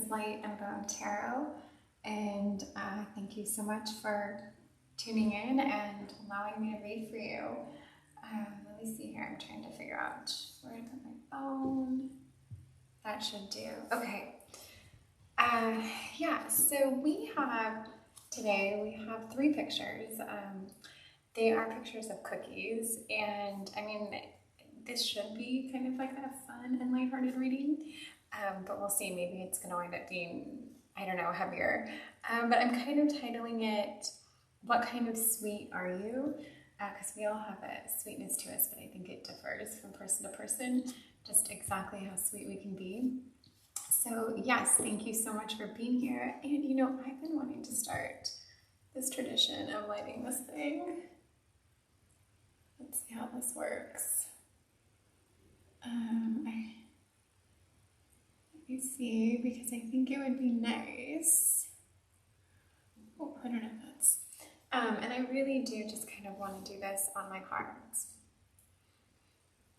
Light and Bone Tarot, and thank you so much for tuning in and allowing me to read for you. Let me see here, I'm trying to figure out where to put my phone. That should do. Okay. Yeah, so today we have 3 pictures. They are pictures of cookies, and I mean, this should be kind of like a fun and lighthearted reading, but we'll see. Maybe it's going to wind up being, I don't know, heavier. But I'm kind of titling it, What Kind of Sweet Are You? Because we all have a sweetness to us, but I think it differs from person to person, just exactly how sweet we can be. So yes, thank you so much for being here. And you know, I've been wanting to start this tradition of lighting this thing. Let's see how this works. Let me see, because I think it would be nice. Oh, I don't know if that's... and I really do just kind of want to do this on my cards.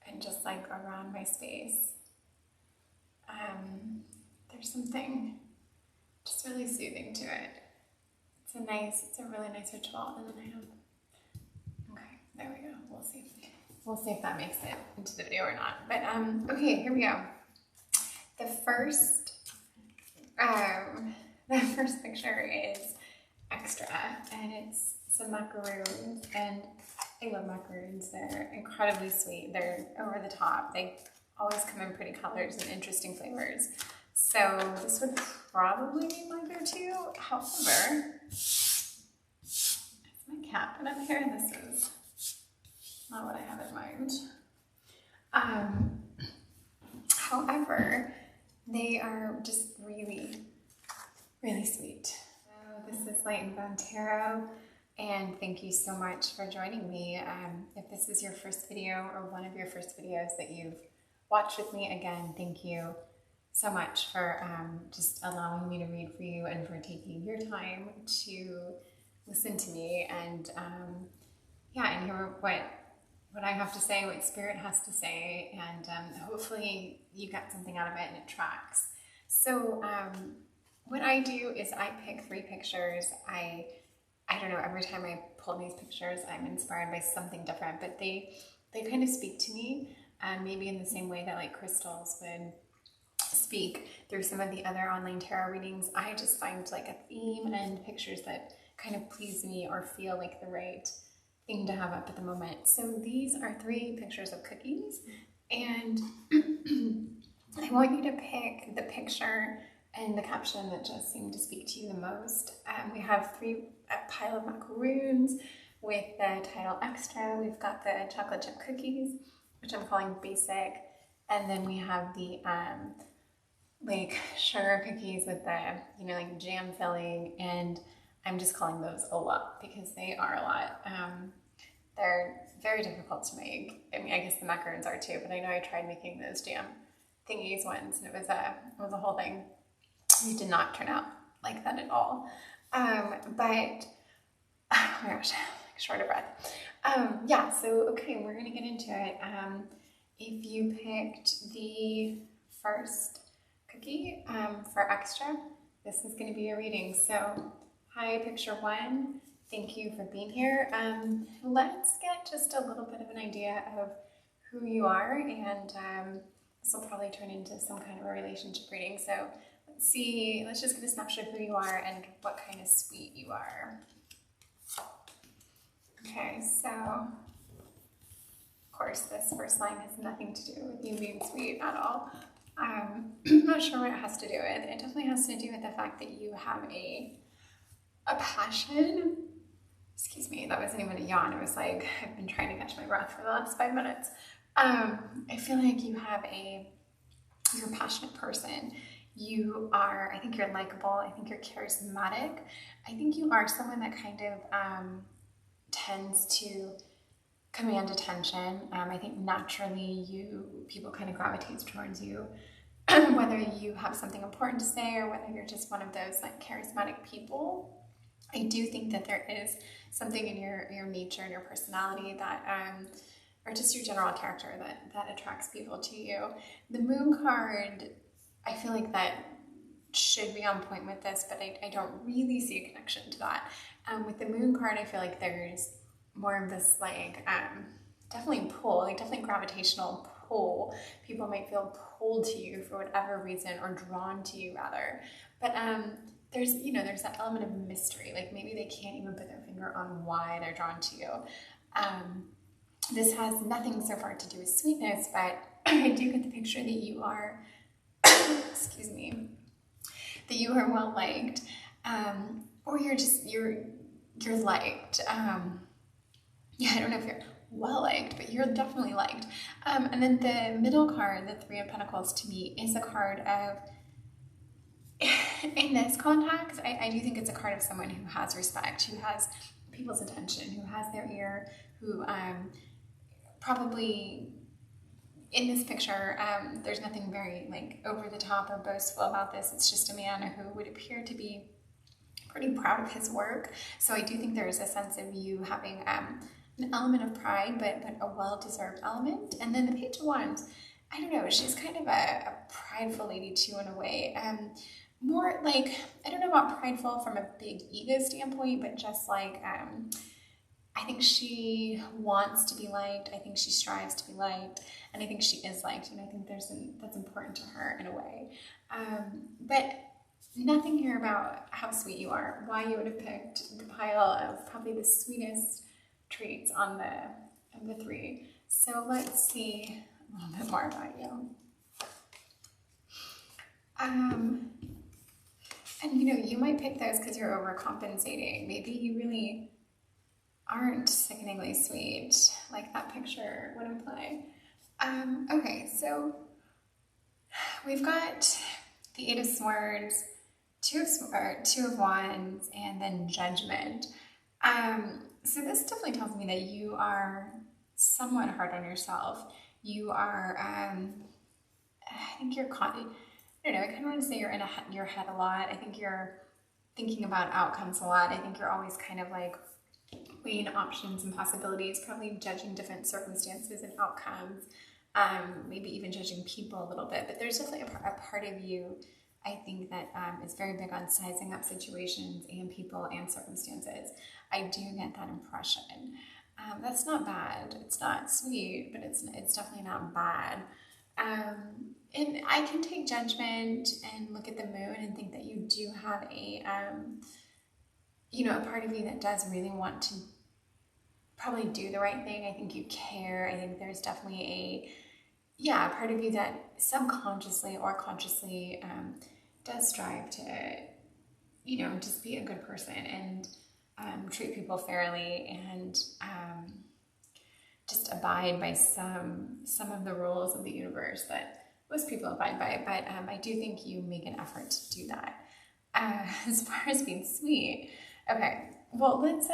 And just like around my space. There's something just really soothing to it. It's a really nice ritual. And then I have, okay, there we go. We'll see if that makes it into the video or not. But okay, here we go. The first picture is extra, and it's some macaroons, and I love macaroons. They're incredibly sweet. They're over the top. They always come in pretty colors and interesting flavors. So this would probably be my go-to. However, there's my cat put up here. This is not what I have in mind. However, they are just really, really sweet. So this is Light and Bone Tarot, and thank you so much for joining me. If this is your first video or one of your first videos that you've watched with me, again, thank you so much for just allowing me to read for you and for taking your time to listen to me and and hear what I have to say, what Spirit has to say, and hopefully you get something out of it and it tracks. So what I do is I pick 3 pictures. I don't know, every time I pull these pictures, I'm inspired by something different, but they kind of speak to me, maybe in the same way that like crystals would speak through some of the other online tarot readings. I just find like a theme and pictures that kind of please me or feel like the right thing to have up at the moment. So these are 3 pictures of cookies, and I want you to pick the picture and the caption that just seemed to speak to you the most. We have a pile of macaroons with the title Extra. We've got the chocolate chip cookies, which I'm calling Basic, and then we have the like sugar cookies with the, you know, like jam filling, and I'm just calling those a lot because they are a lot. They're very difficult to make. I mean, I guess the macaroons are too, but I know I tried making those jam thingies once, and it was a whole thing. It did not turn out like that at all. But oh my gosh, short of breath. Yeah, so okay, we're gonna get into it. If you picked the first cookie for extra, this is going to be your reading. So hi, picture 1, thank you for being here. Let's get just a little bit of an idea of who you are, and this will probably turn into some kind of a relationship reading. So let's just get a snapshot of who you are and what kind of sweet you are. Okay, so of course this first line has nothing to do with you being sweet at all. I'm not sure what it has to do with. It definitely has to do with the fact that you have a passion. Excuse me, that wasn't even a yawn. It was like I've been trying to catch my breath for the last 5 minutes. I feel like you're a passionate person. I think you're likable. I think you're charismatic. I think you are someone that kind of tends to command attention. I think naturally people kind of gravitate towards you, whether you have something important to say or whether you're just one of those like charismatic people. I do think that there is something in your nature and your personality that, or just your general character that attracts people to you. The Moon card, I feel like that should be on point with this, but I don't really see a connection to that. With the moon card, I feel like there's more of this like definitely pull, like definitely gravitational pull. People might feel pulled to you for whatever reason, or drawn to you rather. But there's, you know, there's that element of mystery. Like maybe they can't even put their finger on why they're drawn to you. This has nothing so far to do with sweetness, but I do get the picture that you are, excuse me, that you are well liked, or you're liked. Yeah, I don't know if you're well liked, but you're definitely liked. And then the middle card, the Three of Pentacles, to me is a card of, in this context, I do think it's a card of someone who has respect, who has people's attention, who has their ear, who probably, in this picture, there's nothing very like over the top or boastful about this. It's just a man who would appear to be pretty proud of his work. So I do think there is a sense of you having an element of pride, but a well-deserved element. And then the Page of Wands, I don't know, she's kind of a prideful lady too in a way. More like, I don't know about prideful from a big ego standpoint, but just like, I think she wants to be liked. I think she strives to be liked, and I think she is liked. And I think that's important to her in a way. But nothing here about how sweet you are, why you would have picked the pile of probably the sweetest traits on the three. So let's see a little bit more about you. And you know, you might pick those because you're overcompensating. Maybe you really aren't sickeningly sweet, like that picture would imply. Okay, so we've got the Eight of Swords, Two of Wands, and then Judgment. So this definitely tells me that you are somewhat hard on yourself. You are, I think you're I don't know, I kind of want to say you're in your head a lot. I think you're thinking about outcomes a lot. I think you're always kind of like weighing options and possibilities, probably judging different circumstances and outcomes, maybe even judging people a little bit. But there's definitely a part of you, I think, that is very big on sizing up situations and people and circumstances. I do get that impression. That's not bad. It's not sweet, but it's definitely not bad. And I can take Judgment and look at the moon and think that you do have a, you know, a part of you that does really want to probably do the right thing. I think you care. I think there's definitely a part of you that subconsciously or consciously does strive to, you know, just be a good person and treat people fairly and just abide by some of the rules of the universe that most people abide by. But I do think you make an effort to do that. As far as being sweet, okay. Well, let's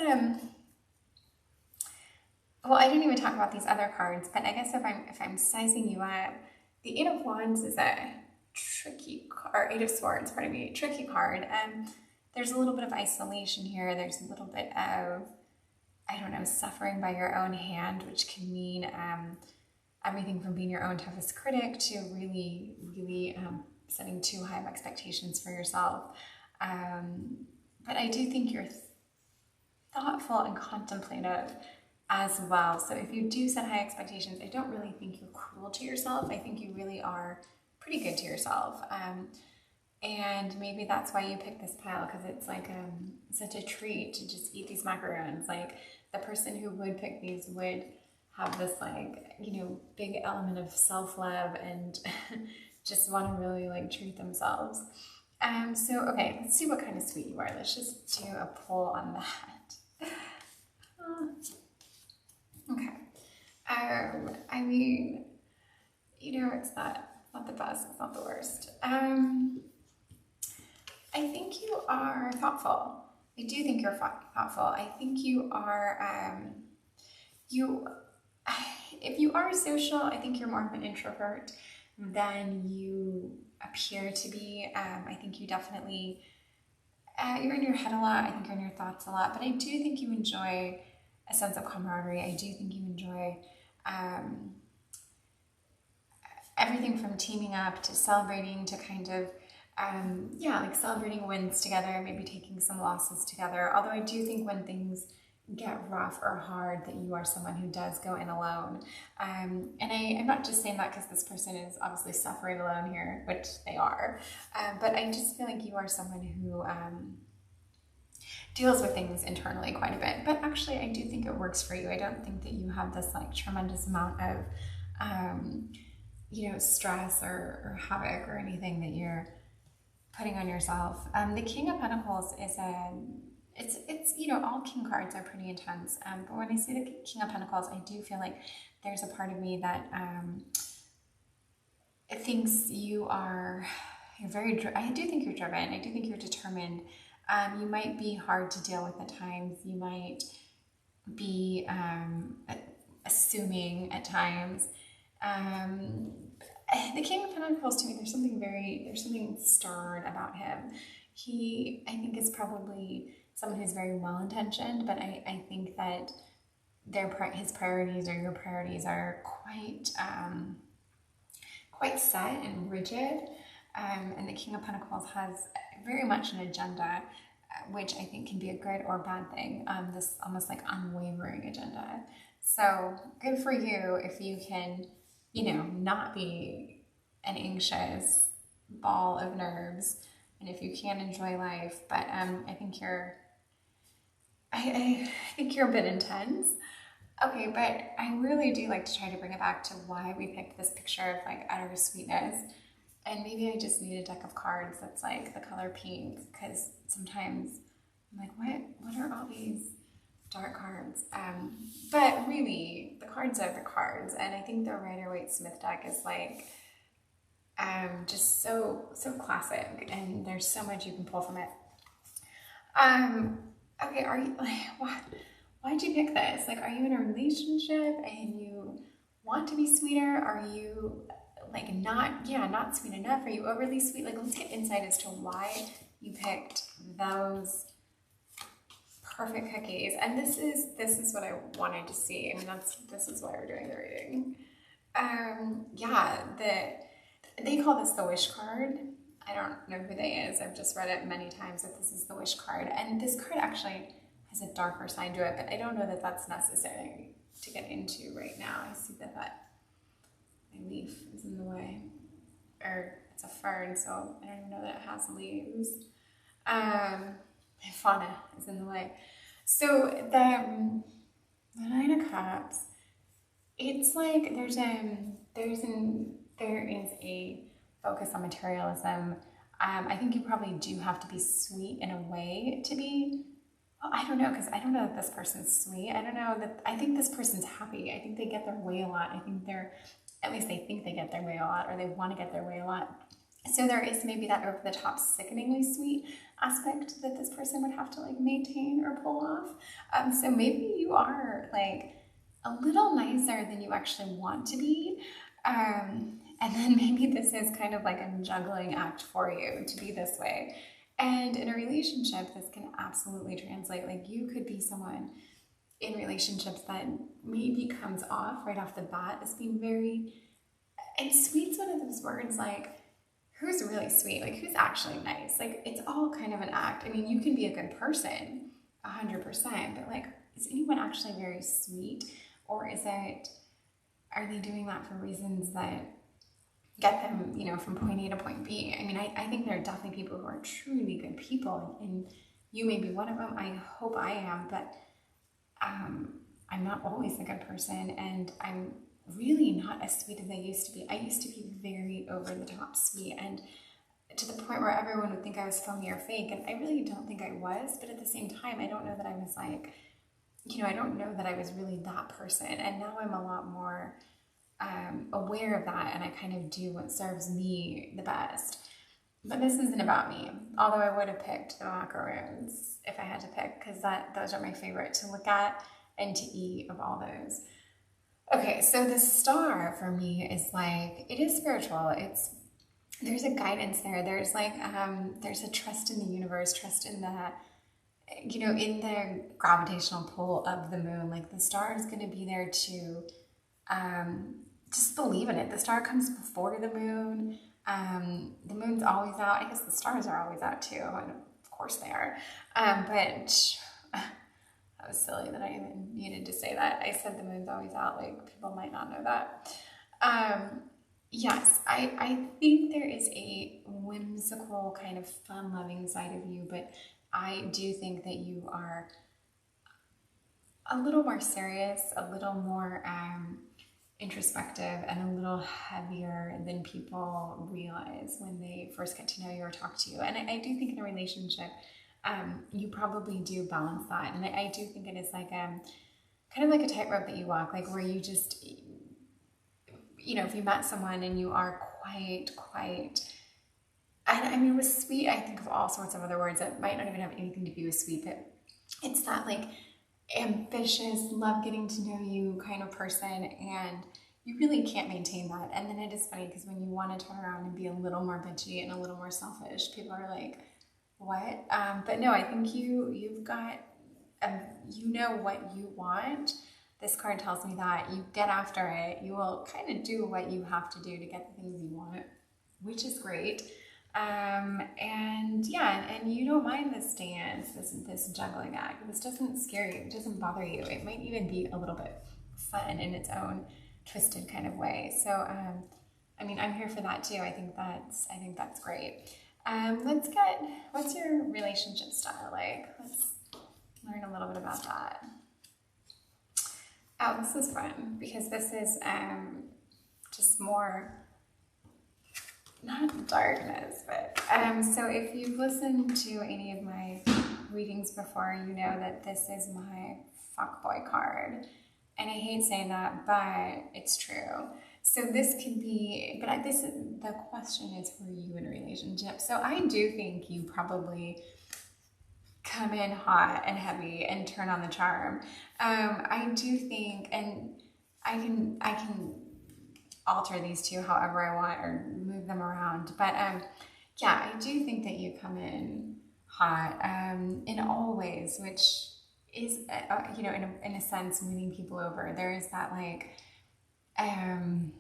well, I didn't even talk about these other cards, but I guess if I'm sizing you up, the Eight of Wands is a tricky card. Eight of Swords, pardon me, tricky card. There's a little bit of isolation here. There's a little bit of, I don't know, suffering by your own hand, which can mean everything from being your own toughest critic to really, really setting too high of expectations for yourself. But I do think you're thoughtful and contemplative as well. So if you do set high expectations, I don't really think you're cruel to yourself. I think you really are pretty good to yourself. And maybe that's why you picked this pile, because it's like such a treat to just eat these macarons. Like the person who would pick these would have this like, you know, big element of self-love and just want to really like treat themselves. So, okay, let's see what kind of sweet you are. Let's just do a poll on that. Okay. I mean, you know, it's not the best, it's not the worst. I think you are thoughtful. I do think you're thoughtful. I think you are, if you are social, I think you're more of an introvert than you appear to be. I think you definitely, you're in your head a lot. I think you're in your thoughts a lot, but I do think you enjoy a sense of camaraderie. I do think you enjoy everything from teaming up to celebrating to kind of yeah, like celebrating wins together, maybe taking some losses together. Although I do think when things get rough or hard that you are someone who does go in alone. And I'm not just saying that because this person is obviously suffering alone here, which they are. But I just feel like you are someone who deals with things internally quite a bit. But actually, I do think it works for you. I don't think that you have this like tremendous amount of, stress or havoc or anything that you're putting on yourself. The King of Pentacles is all King cards are pretty intense. But when I say the King of Pentacles, I do feel like there's a part of me that thinks you're very, I do think you're driven. I do think you're determined. You might be hard to deal with at times. You might be assuming at times. The King of Pentacles, to me, there's something stern about him. He, I think, is probably someone who's very well-intentioned, but I think that his priorities or your priorities are quite set and rigid. And the King of Pentacles has very much an agenda, which I think can be a good or bad thing. This almost like unwavering agenda. So good for you if you can, not be an anxious ball of nerves, and if you can enjoy life. But I think I think you're a bit intense. Okay, but I really do like to try to bring it back to why we picked this picture of like utter sweetness. And maybe I just need a deck of cards that's like the color pink, because sometimes I'm like, what are all these dark cards? But really, the cards are the cards, and I think the Rider-Waite-Smith deck is like just so classic, and there's so much you can pull from it. Okay, are you like why'd you pick this? Like, are you in a relationship and you want to be sweeter? Are you like not sweet enough? Are you overly sweet? Like, let's get insight as to why you picked those perfect cookies. And this is what I wanted to see. I mean, this is why we're doing the reading. They call this the wish card. I don't know who they is. I've just read it many times that this is the wish card. And this card actually has a darker side to it, but I don't know that that's necessary to get into right now. I see that my leaf is in the way, or it's a fern, so I don't even know that it has leaves. My fauna is in the way. So the Nine of Cups, it's like there is a focus on materialism. I think you probably do have to be sweet in a way to be. Well, I don't know, because I don't know that this person's sweet. I think this person's happy. I think they get their way a lot. I think at least they think they get their way a lot, or they want to get their way a lot. So there is maybe that over the top, sickeningly sweet aspect that this person would have to like maintain or pull off. So maybe you are like a little nicer than you actually want to be. And then maybe this is kind of like a juggling act for you to be this way. And in a relationship, this can absolutely translate. Like, you could be someone in relationships that maybe comes off right off the bat as being very, and sweet's one of those words, like, who's really sweet? Like, who's actually nice? Like, it's all kind of an act. I mean, you can be a good person, 100%, but like, is anyone actually very sweet? Or are they doing that for reasons that get them, from point A to point B? I mean, I think there are definitely people who are truly good people, and you may be one of them. I hope I am, but I'm not always a good person, and I'm really not as sweet as I used to be. I used to be very over the top sweet, and to the point where everyone would think I was phony or fake, and I really don't think I was, but at the same time, I don't know that I was like, I don't know that I was really that person, and now I'm a lot more aware of that, and I kind of do what serves me the best. But this isn't about me, although I would have picked the macaroons if I had to pick, because those are my favorite to look at and to eat of all those. Okay, so the star for me is like, it is spiritual. There's a guidance there. There's like there's a trust in the universe, trust in the in the gravitational pull of the moon. Like, the star is going to be there to just believe in it. The star comes before the moon. The moon's always out. I guess the stars are always out too, and of course they are. But that was silly that I even needed to say that. I said the moon's always out, like people might not know that. Yes, I think there is a whimsical kind of fun-loving side of you, but I do think that you are a little more serious, a little more introspective, and a little heavier than people realize when they first get to know you or talk to you. And I do think in a relationship, you probably do balance that. And I do think it is like kind of like a tightrope that you walk, like where you just, if you met someone and you are quite, and I mean, with sweet, I think of all sorts of other words that might not even have anything to do with sweet, but it's that like ambitious, love getting to know you kind of person, and you really can't maintain that. And then it is funny because when you want to turn around and be a little more bitchy and a little more selfish, people are like, what? But no, I think you've got, you know what you want. This card tells me that you get after it. You will kind of do what you have to do to get the things you want, which is great. And yeah, and you don't mind this dance, this juggling act. This doesn't scare you. It doesn't bother you. It might even be a little bit fun in its own twisted kind of way. So, I mean, I'm here for that too. I think that's great. What's your relationship style like? Let's learn a little bit about that. Oh, this is fun because this is just more, not darkness, but so if you've listened to any of my readings before, you know that this is my fuckboy card. And I hate saying that, but it's true. So this could be, but the question is for you in a relationship. So I do think you probably come in hot and heavy and turn on the charm. I do think, and I can alter these two however I want or move them around. But yeah, I do think that you come in hot in all ways, which is, in a sense, winning people over. There is that like, kind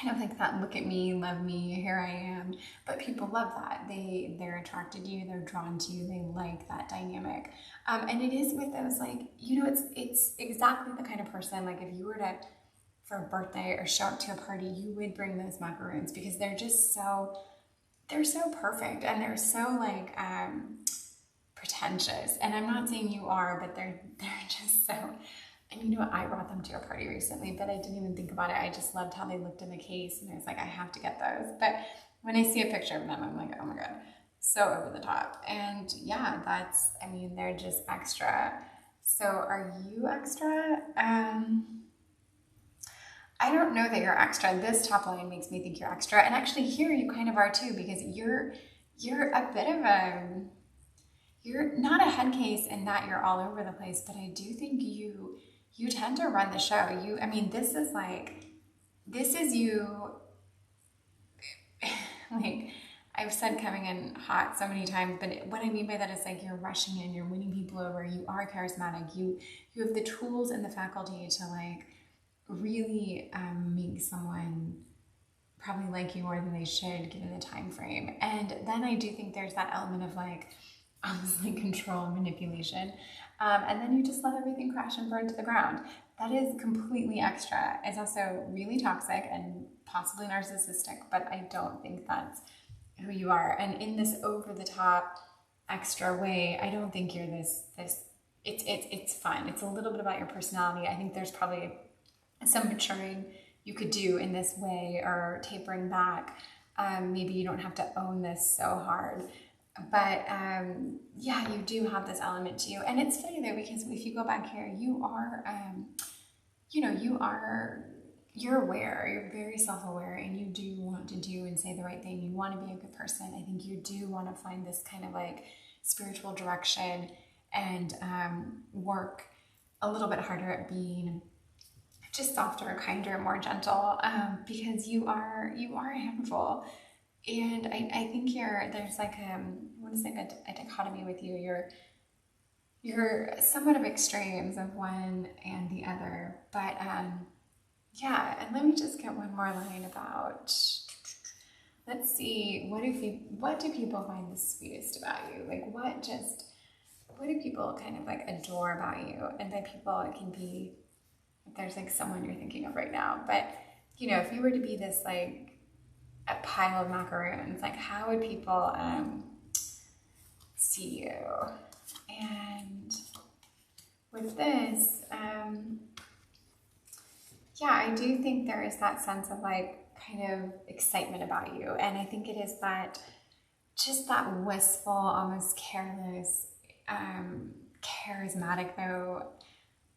of like that, look at me, love me, here I am. But people love that. They're attracted to you, they're drawn to you, they like that dynamic. And it is with those, like, it's exactly the kind of person, like if you were to, for a birthday or show up to a party, you would bring those macaroons because they're so perfect and they're so like pretentious. And I'm not saying you are, but they're just so. And I brought them to a party recently, but I didn't even think about it. I just loved how they looked in the case, and I was like, I have to get those. But when I see a picture of them, I'm like, oh my God, so over the top. And yeah, they're just extra. So are you extra? I don't know that you're extra. This top line makes me think you're extra. And actually here you kind of are too, because you're a bit of you're not a head case in that you're all over the place, but I do think you tend to run the show. This is you, like I've said coming in hot so many times, but what I mean by that is like you're rushing in, you're winning people over, you are charismatic, you have the tools and the faculty to like really make someone probably like you more than they should given the time frame. And then I do think there's that element of like almost like control and manipulation. And then you just let everything crash and burn to the ground. That is completely extra. It's also really toxic and possibly narcissistic, but I don't think that's who you are. And in this over the top extra way, I don't think you're this it's fun. It's a little bit about your personality. I think there's probably some maturing you could do in this way or tapering back. Maybe you don't have to own this so hard. But yeah, you do have this element to you. And it's funny though, because if you go back here, you are, you're aware, you're very self-aware, and you do want to do and say the right thing. You want to be a good person. I think you do want to find this kind of like spiritual direction and work a little bit harder at being just softer, kinder, more gentle, because you are a handful. And I think there's like I want to say a dichotomy with you. You're somewhat of extremes of one and the other. But yeah, and let me just get one more line about let's see, what do people find the sweetest about you? Like what do people kind of like adore about you? And by people, it can be, if there's like someone you're thinking of right now, but you know, if you were to be this like a pile of macaroons, like how would people see you? And with this, yeah, I do think there is that sense of like kind of excitement about you. And I think it is that, just that wistful, almost careless, charismatic though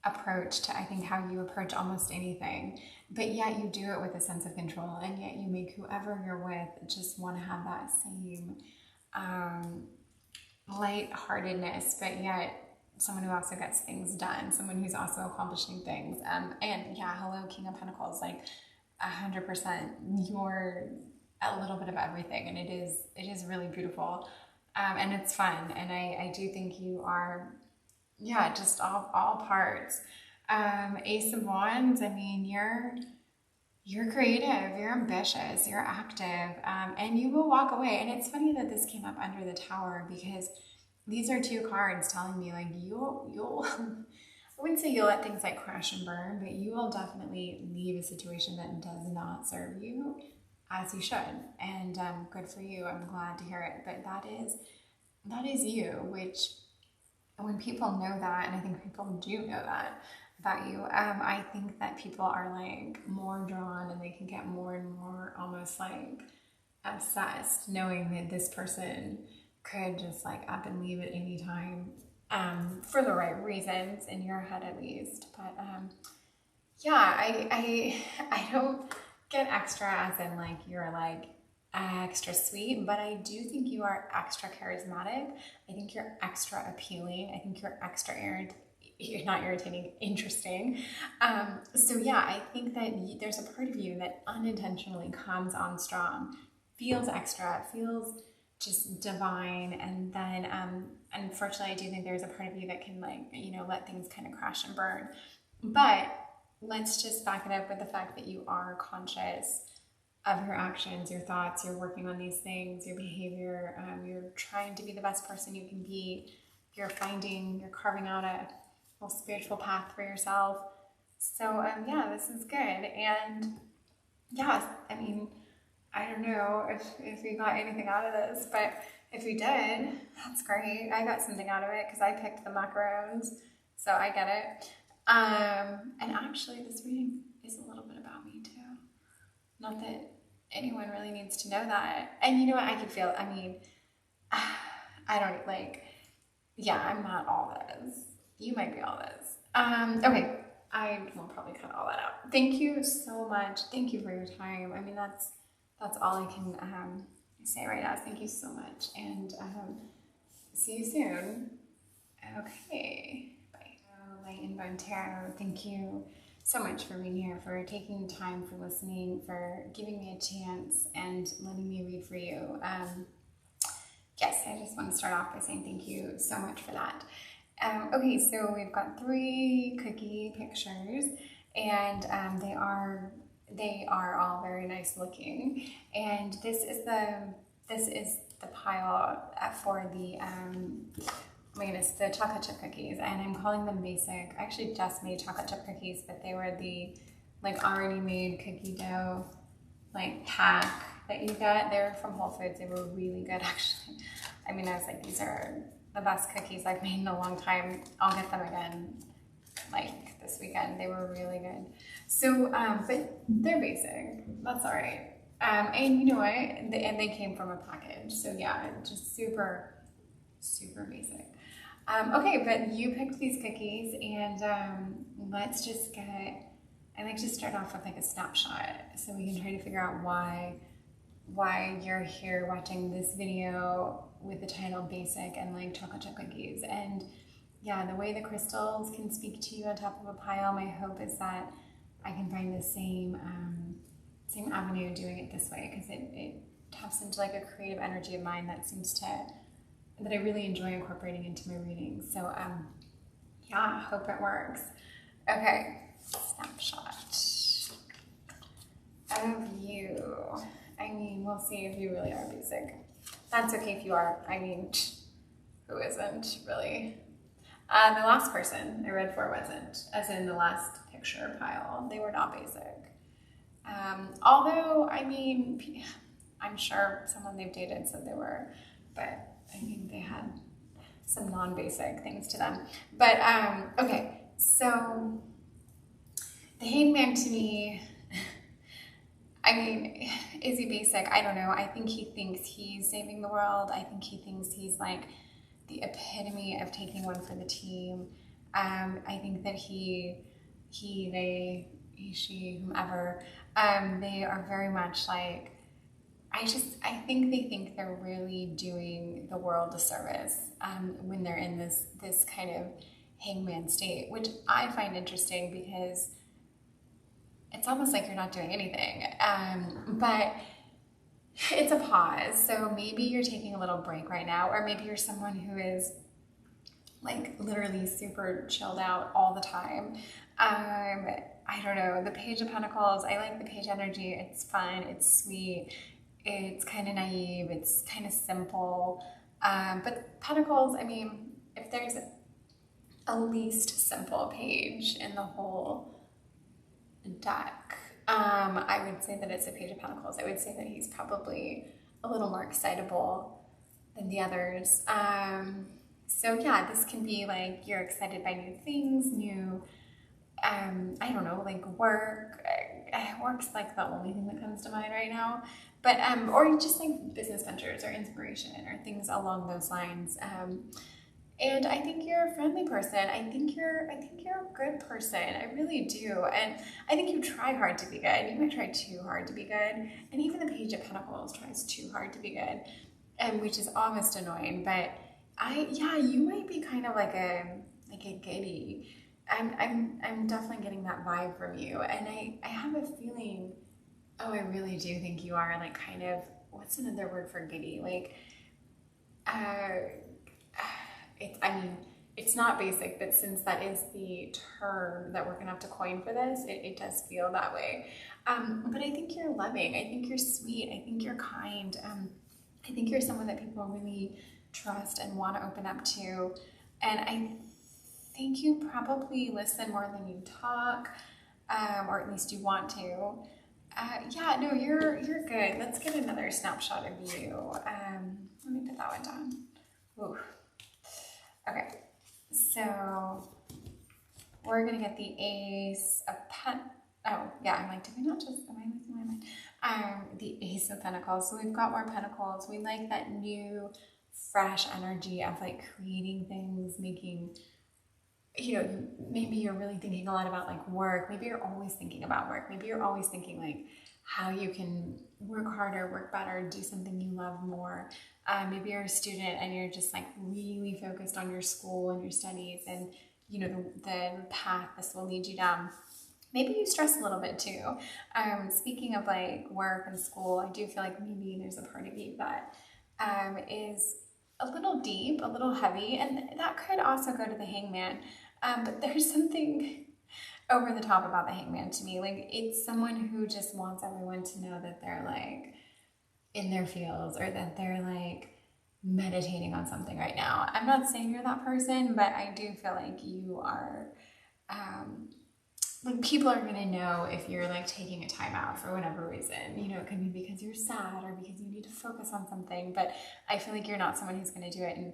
approach to, I think, how you approach almost anything, but yet you do it with a sense of control, and yet you make whoever you're with just want to have that same lightheartedness, but yet someone who also gets things done, someone who's also accomplishing things. And yeah, hello, King of Pentacles, like 100%, you're a little bit of everything, and it is really beautiful, and it's fun, and I do think you are, yeah, just all parts. Ace of Wands, I mean, you're creative, you're ambitious, you're active, and you will walk away. And it's funny that this came up under the Tower, because these are two cards telling me like you'll I wouldn't say you'll let things like crash and burn, but you will definitely leave a situation that does not serve you, as you should. And good for you. I'm glad to hear it. But that is you, which when people know that, and I think people do know that about you, I think that people are like more drawn, and they can get more and more almost like obsessed, knowing that this person could just like up and leave at any time, for the right reasons, in your head at least. But yeah, I don't get extra as in like you're like extra sweet, but I do think you are extra charismatic. I think you're extra appealing. I think you're extra you're not irritating, interesting. So yeah, I think that there's a part of you that unintentionally comes on strong, feels extra, feels just divine, and then unfortunately, I do think there's a part of you that can, like, you know, let things kind of crash and burn. But let's just back it up with the fact that you are conscious of your actions, your thoughts, you're working on these things, your behavior, you're trying to be the best person you can be, you're carving out a whole spiritual path for yourself. So yeah, this is good. And yeah, I mean, I don't know if we got anything out of this, but if we did, that's great. I got something out of it because I picked the macarons, so I get it. And actually, this reading is a little bit about me too. Not that anyone really needs to know that. And you know what? I could feel, I mean, I don't like, yeah, I'm not all this. You might be all this. Okay, I will probably cut all that out. Thank you so much. Thank you for your time. I mean, that's all I can say right now. Thank you so much, and see you soon. Okay, bye. Light and Bone Tarot, thank you so much for being here, for taking time, for listening, for giving me a chance and letting me read for you. Yes, I just want to start off by saying thank you so much for that. Okay, so we've got 3 cookie pictures, and they are all very nice looking. And this is the pile for the oh my goodness, the chocolate chip cookies, and I'm calling them basic. I actually just made chocolate chip cookies, but they were the like already made cookie dough like pack that you get. They were from Whole Foods. They were really good, actually. I mean, I was like, these are the best cookies I've made in a long time. I'll get them again like this weekend. They were really good. So, but they're basic. That's all right. And you know what? And they came from a package. So yeah, just super, super basic. Okay, but you picked these cookies, and let's just I like to start off with like a snapshot so we can try to figure out why you're here watching this video with the title Basic and like chocolate chip cookies. And yeah, the way the crystals can speak to you on top of a pile, my hope is that I can find the same avenue doing it this way, because it taps into like a creative energy of mine that that I really enjoy incorporating into my readings. So yeah, hope it works. Okay, snapshot of you. I mean, we'll see if you really are basic. That's okay if you are. I mean, who isn't really? The last person I read for wasn't, as in the last picture pile. They were not basic. Although, I mean, I'm sure someone they've dated said they were, but I mean, they had some non-basic things to them. But, okay, so the Hangman to me, I mean, is he basic? I don't know. I think he thinks he's saving the world. I think he thinks he's like the epitome of taking one for the team. I think that he, they, he, she, whomever, they are very much like, I think they think they're really doing the world a service when they're in this kind of hangman state, which I find interesting because it's almost like you're not doing anything. But it's a pause. So maybe you're taking a little break right now, or maybe you're someone who is like literally super chilled out all the time. I don't know, the Page of Pentacles, I like the Page energy. It's fun, it's sweet, it's kind of naive, it's kind of simple. But Pentacles, I mean, if there's a least simple page in the whole deck, I would say that it's a Page of Pentacles. I would say that he's probably a little more excitable than the others. So yeah, this can be like you're excited by new things, new, I don't know, like work. Work's like the only thing that comes to mind right now. But, or just like business ventures or inspiration or things along those lines. And I think you're a friendly person. I think you're a good person. I really do. And I think you try hard to be good. You might try too hard to be good. And even the Page of Pentacles tries too hard to be good, which is almost annoying. But you might be kind of like a goody. I'm definitely getting that vibe from you. And I have a feeling, oh, I really do think you are like kind of, what's another word for giddy? Like, it's not basic, but since that is the term that we're gonna have to coin for this, it does feel that way. But I think you're loving, I think you're sweet, I think you're kind. I think you're someone that people really trust and want to open up to. And I think you probably listen more than you talk, or at least you want to. Yeah, no, you're good. Let's get another snapshot of you. Let me put that one down. Ooh. Okay, so we're gonna get the Ace of Oh, yeah, I'm like, did we not just, am I losing my mind? The Ace of Pentacles. So we've got more Pentacles. We like that new, fresh energy of like creating things, making, you know, maybe you're really thinking a lot about like work. Maybe you're always thinking about work. Maybe you're always thinking like how you can work harder, work better, do something you love more. Maybe you're a student and you're just like really focused on your school and your studies and, you know, the path this will lead you down. Maybe you stress a little bit too. Speaking of like work and school, I do feel like maybe there's a part of you that is a little deep, a little heavy, and that could also go to the Hangman. But there's something over the top about the Hangman to me. Like, it's someone who just wants everyone to know that they're like in their feels, or that they're like meditating on something right now. I'm not saying you're that person, but I do feel like you are, like, people are gonna know if you're like taking a time out for whatever reason. You know, it could be because you're sad or because you need to focus on something, but I feel like you're not someone who's gonna do it, and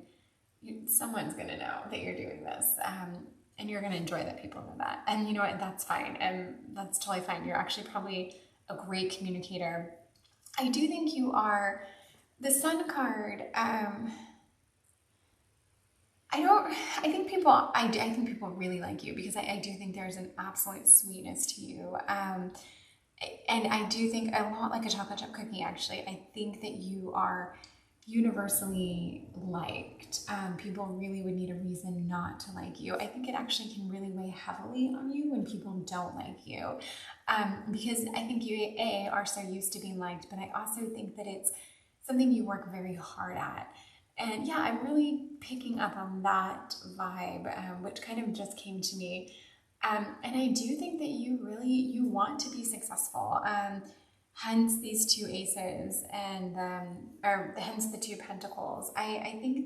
someone's gonna know that you're doing this, and you're gonna enjoy that people know that. And you know what, that's fine, and that's totally fine. You're actually probably a great communicator. I do think you are. The Sun card, I think people really like you, because I do think there's an absolute sweetness to you. And I do think a lot like a chocolate chip cookie, actually. I think that you are universally liked. People really would need a reason not to like you. I think it actually can really weigh heavily on you when people don't like you. Because I think you, are so used to being liked, but I also think that it's something you work very hard at. And yeah, I'm really picking up on that vibe, which kind of just came to me. And I do think that you want to be successful. hence these two aces and or hence the two pentacles. I think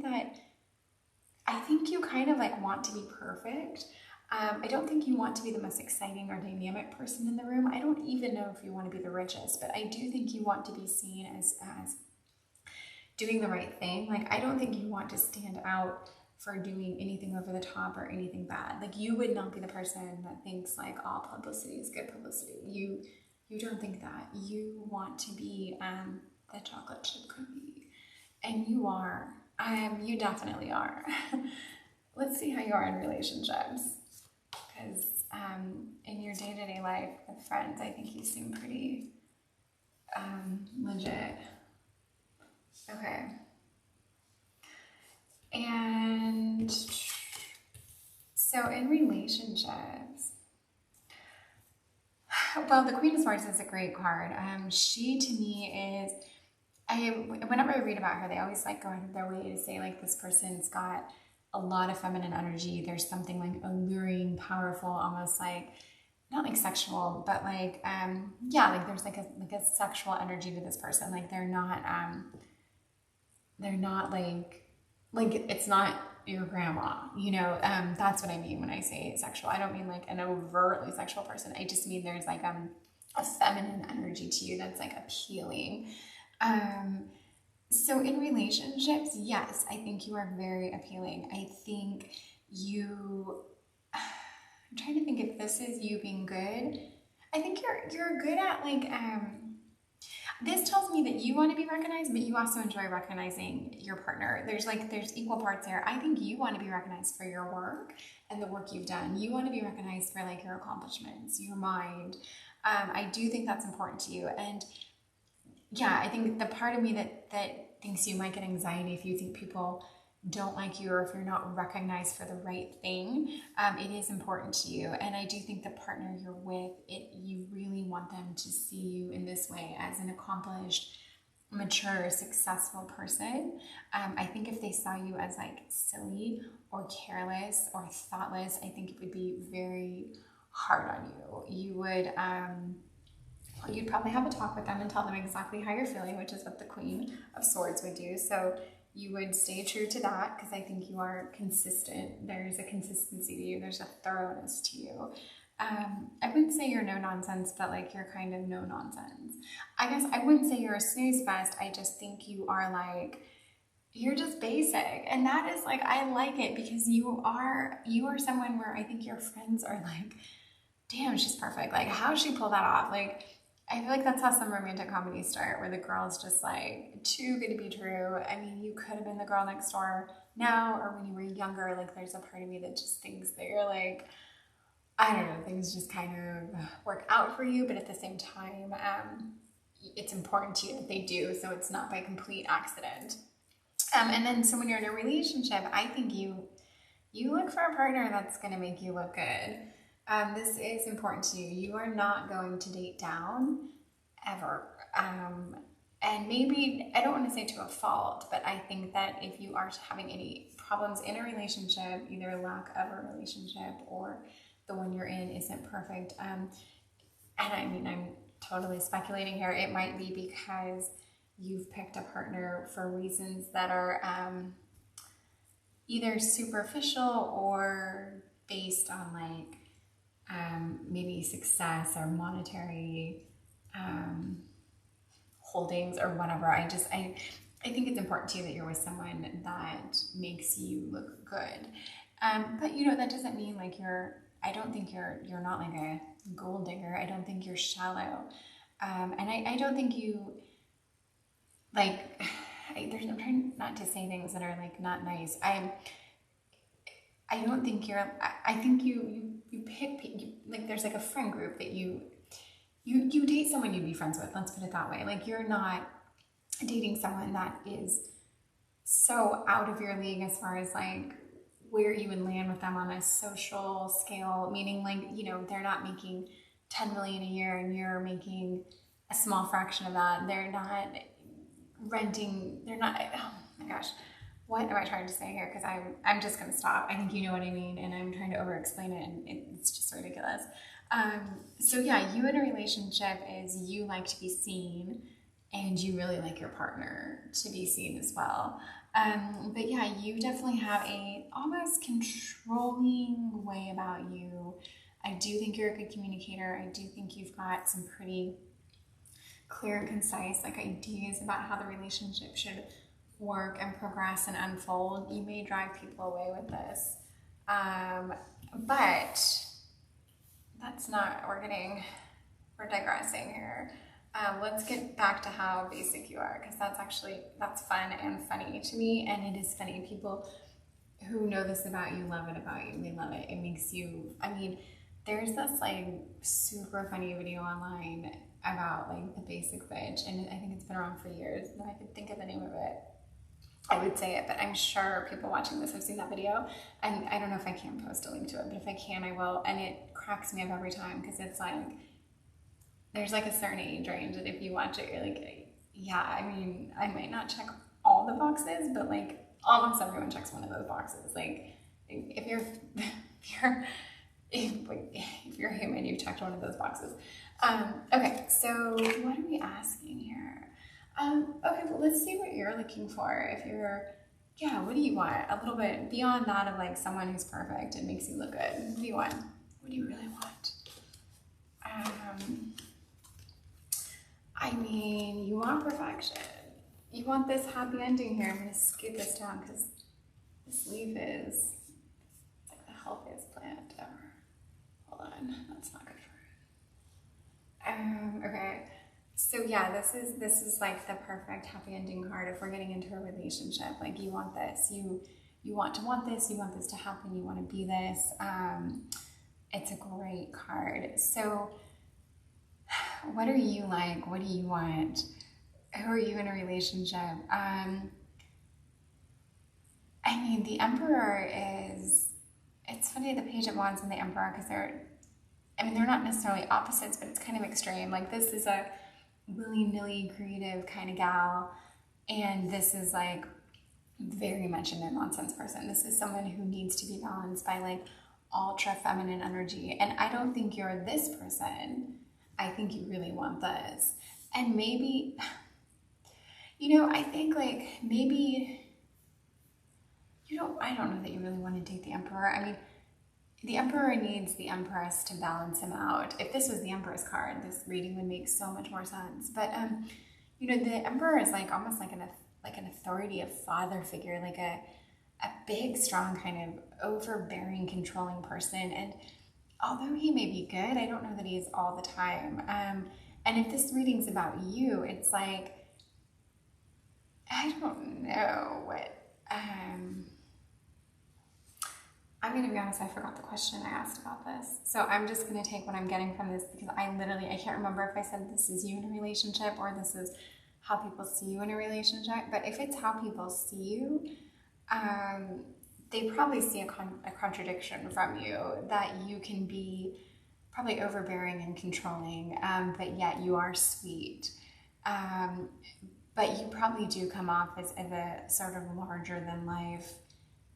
you kind of like want to be perfect. I don't think you want to be the most exciting or dynamic person in the room. I don't even know if you want to be the richest, but I do think you want to be seen as doing the right thing. Like, I don't think you want to stand out for doing anything over the top or anything bad. Like, you would not be the person that thinks like all publicity is good publicity. You don't think that. You want to be the chocolate chip cookie, and you are. You definitely are. Let's see how you are in relationships, because in your day-to-day life with friends, I think you seem pretty legit. Okay. And so in relationships, well, the Queen of Swords is a great card. She to me is, whenever I read about her, they always like go out of their way to say like this person's got a lot of feminine energy. There's something like alluring, powerful, almost like, not like sexual, but like yeah, like there's like a sexual energy to this person. Like they're not like it's not your grandma, you know. That's what I mean when I say sexual. I don't mean like an overtly sexual person. I just mean there's like a feminine energy to you that's like appealing. So in relationships, yes, I think you are very appealing. I think you, I'm trying to think if this is you being good. I think you're good at like, this tells me that you want to be recognized, but you also enjoy recognizing your partner. There's equal parts there. I think you want to be recognized for your work and the work you've done. You want to be recognized for like your accomplishments, your mind. I do think that's important to you. And yeah, I think the part of me that thinks you might get anxiety if you think people don't like you or if you're not recognized for the right thing, it is important to you. And I do think the partner you're with, you really want them to see you in this way as an accomplished, mature, successful person. I think if they saw you as like silly or careless or thoughtless, I think it would be very hard on you. You would you'd probably have a talk with them and tell them exactly how you're feeling, which is what the Queen of Swords would do. So you would stay true to that, because I think you are consistent. There's a consistency to you. There's a thoroughness to you. I wouldn't say you're no nonsense, but like you're kind of no nonsense. I guess I wouldn't say you're a snooze fest. I just think you are like, you're just basic. And that is like, I like it, because you are someone where I think your friends are like, damn, she's perfect. Like, how'd she pull that off? Like, I feel like that's how some romantic comedies start, where the girl's just like too good to be true. I mean, you could have been the girl next door now, or when you were younger. Like, there's a part of me that just thinks that you're like, I don't know, things just kind of work out for you, but at the same time, it's important to you that they do, so it's not by complete accident. And then, so when you're in a relationship, I think you look for a partner that's going to make you look good. This is important to you. You are not going to date down ever. And maybe, I don't want to say to a fault, but I think that if you are having any problems in a relationship, either lack of a relationship or the one you're in isn't perfect. And I mean, I'm totally speculating here. It might be because you've picked a partner for reasons that are either superficial or based on like, maybe success or monetary holdings or whatever. I think it's important to you that you're with someone that makes you look good. But you know, that doesn't mean like I don't think you're not like a gold digger. I don't think you're shallow. And I don't think you like, I'm trying not to say things that are like not nice. I don't think I think you pick, like there's like a friend group that you date someone you'd be friends with, let's put it that way. Like, you're not dating someone that is so out of your league as far as like where you would land with them on a social scale, meaning like, you know, they're not making 10 million a year and you're making a small fraction of that. They're not renting, oh my gosh. What am I trying to say here? Because I'm just going to stop. I think you know what I mean, and I'm trying to over-explain it, and it's just ridiculous. So yeah, you in a relationship is you like to be seen, and you really like your partner to be seen as well. But yeah, you definitely have a almost controlling way about you. I do think you're a good communicator. I do think you've got some pretty clear and concise like ideas about how the relationship should work and progress and unfold. You may drive people away with this. But that's not, we're digressing here. Let's get back to how basic you are, because that's fun and funny to me. And it is funny. People who know this about you love it about you. They love it. It makes you, I mean, there's this like super funny video online about like the basic bitch. And I think it's been around for years. If I could think of the name of it, I would say it, but I'm sure people watching this have seen that video, and I don't know if I can post a link to it, but if I can, I will. And it cracks me up every time, because it's like, there's like a certain age range that if you watch it, you're like, yeah, I mean, I might not check all the boxes, but like almost everyone checks one of those boxes. Like if you're human, you've checked one of those boxes. Okay, so what are we asking here? Okay, well, let's see what you're looking for. If you're, yeah, what do you want? A little bit beyond that of like someone who's perfect and makes you look good. What do you want? What do you really want? I mean, you want perfection. You want this happy ending here. I'm going to scoot this down because this leaf is like the healthiest plant ever. Hold on, that's not good for it. Okay. So yeah, this is like the perfect happy ending card if we're getting into a relationship. Like you want this, you want this, you want this to happen, you want to be this. It's a great card. So what are you like? What do you want? Who are you in a relationship? I mean, the Emperor is, it's funny, the Page of Wands and the Emperor, because they're not necessarily opposites, but it's kind of extreme. Like this is a willy-nilly creative kind of gal, and this is like very much a no-nonsense person. This is someone who needs to be balanced by like ultra feminine energy, and I don't think you're this person. I think you really want this. And maybe, you know, I think like maybe I don't know that you really want to date the Emperor. I mean, the Emperor needs the Empress to balance him out. If this was the Empress card, this reading would make so much more sense. But you know, the Emperor is like almost like an authority, a father figure, like a big, strong, kind of overbearing, controlling person. And although he may be good, I don't know that he is all the time. And if this reading's about you, it's like, I don't know what. I'm going to be honest, I forgot the question I asked about this. So I'm just going to take what I'm getting from this, because I can't remember if I said this is you in a relationship or this is how people see you in a relationship. But if it's how people see you, they probably see a contradiction from you, that you can be probably overbearing and controlling, but yet you are sweet. But you probably do come off as a sort of larger than life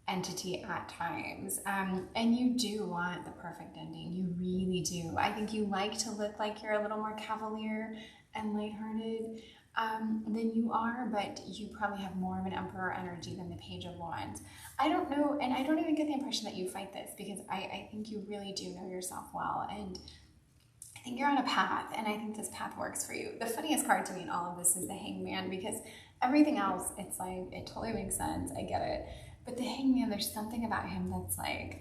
entity at times, and you do want the perfect ending. You really do. I think you like to look like you're a little more cavalier and lighthearted than you are, but you probably have more of an Emperor energy than the Page of Wands. I don't know, and I don't even get the impression that you fight this, because I think you really do know yourself well, and I think you're on a path, and I think this path works for you. The funniest card to me in all of this is the Hangman, because everything else, it's like, it totally makes sense, I get it. But the Hangman, there's something about him that's like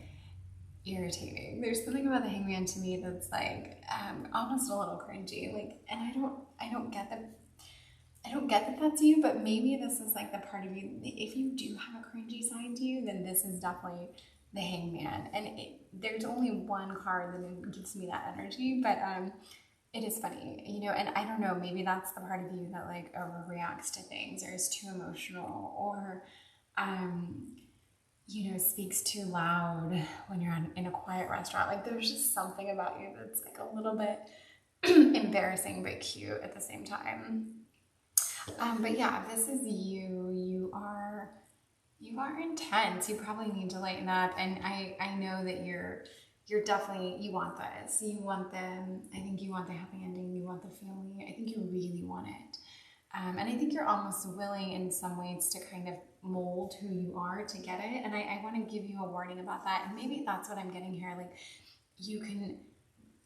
irritating. There's something about the Hangman to me that's like almost a little cringy. Like, and I don't get that that's you, but maybe this is like the part of you. If you do have a cringy side to you, then this is definitely the Hangman. And there's only one card that gives me that energy, but it is funny, you know. And I don't know, maybe that's the part of you that like overreacts to things, or is too emotional, or you know, speaks too loud when you're in a quiet restaurant. Like there's just something about you that's like a little bit embarrassing but cute at the same time. But yeah, if this is you, you are intense. You probably need to lighten up. And I know that you're you're definitely, you want this. You want them, I think you want the happy ending, you want the family. I think you really want it. And I think you're almost willing in some ways to kind of mold who you are to get it. And I want to give you a warning about that. And maybe that's what I'm getting here. Like, you can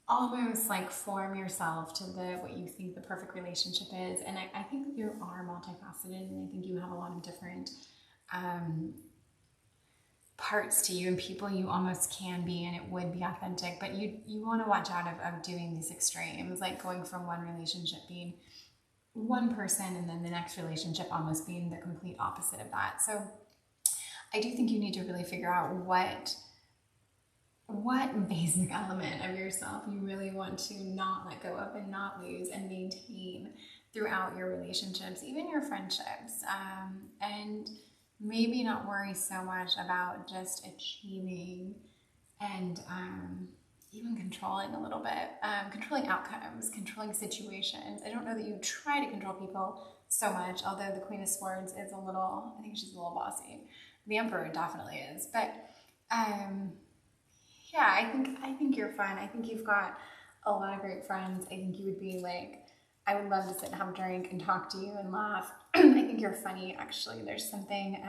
almost like form yourself to what you think the perfect relationship is. And I think you are multifaceted, and I think you have a lot of different parts to you and people you almost can be, and it would be authentic. But you want to watch out of doing these extremes, like going from one relationship being one person and then the next relationship almost being the complete opposite of that. So I do think you need to really figure out what basic element of yourself you really want to not let go of and not lose and maintain throughout your relationships, even your friendships, and maybe not worry so much about just achieving and even controlling a little bit, controlling outcomes, controlling situations. I don't know that you try to control people so much, although the Queen of Swords is I think she's a little bossy. The Emperor definitely is. But yeah, I think you're fun. I think you've got a lot of great friends. I think you would be like, I would love to sit and have a drink and talk to you and laugh. I think you're funny, actually. There's something,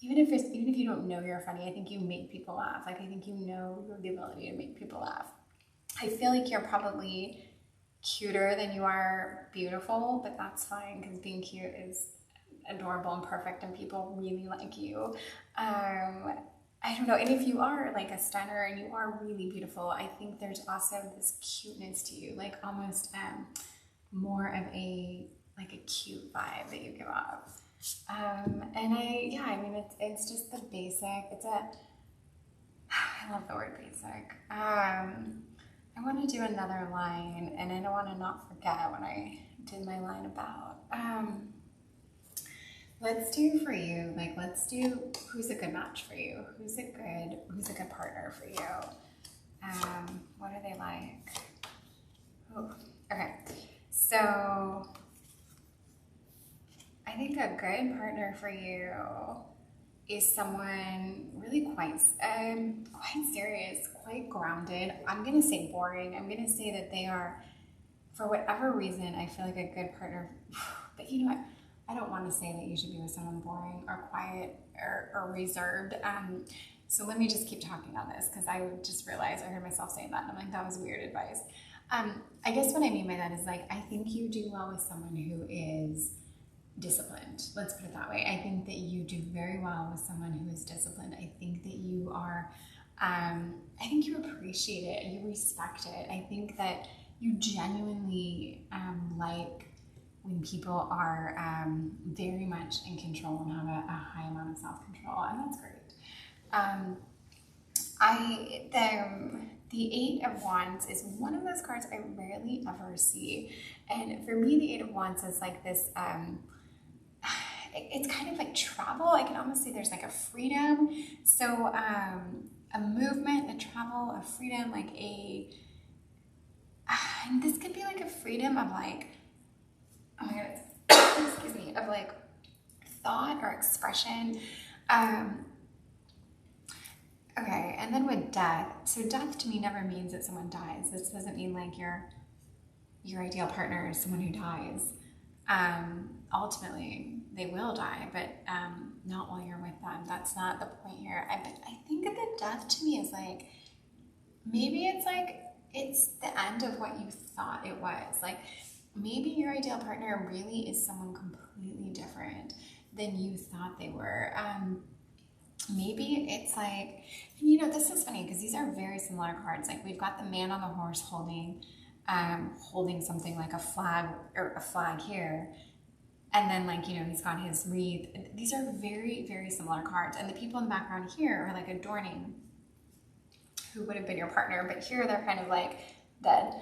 even if you don't know you're funny, I think you make people laugh. Like, I think you know the ability to make people laugh. I feel like you're probably cuter than you are beautiful, but that's fine, because being cute is adorable and perfect, and people really like you. I don't know, and if you are like a stunner and you are really beautiful, I think there's also this cuteness to you, like almost more of a cute vibe that you give off. And I mean, it's just the basic. I love the word basic. I want to do another line, and I don't want to not forget when I did my line about. Let's do for you, let's do who's a good match for you, who's a good partner for you. What are they like? Oh, okay. So I think a good partner for you is someone really quite serious, quite grounded. I'm gonna say boring. I'm gonna say that they are, for whatever reason, I feel like a good partner. But you know what? I don't want to say that you should be with someone boring or quiet or reserved. So let me just keep talking on this, because I just realized I heard myself saying that, and I'm like, that was weird advice. I guess what I mean by that is, like, I think you do well with someone who is disciplined. Let's put it that way. I think that you do very well with someone who is disciplined. I think that you are, I think you appreciate it, you respect it. I think that you genuinely like when people are very much in control and have a high amount of self-control, and that's great. The Eight of Wands is one of those cards I rarely ever see, and for me, the Eight of Wands is like this. It's kind of like travel. I can almost say there's like a freedom. So a movement, a travel, a freedom, like and this could be like a freedom of like, oh my God, excuse me, of like thought or expression. Okay, and then with death. So death to me never means that someone dies. This doesn't mean like your ideal partner is someone who dies. Ultimately, they will die, but not while you're with them. That's not the point here. I think that death to me is like, maybe it's the end of what you thought it was. Like, maybe your ideal partner really is someone completely different than you thought they were. Maybe it's like, and you know, this is funny because these are very similar cards. Like, we've got the man on the horse holding something like a flag here. And then, like, you know, he's got his wreath. These are very, very similar cards. And the people in the background here are like adorning who would have been your partner. But here they're kind of like dead.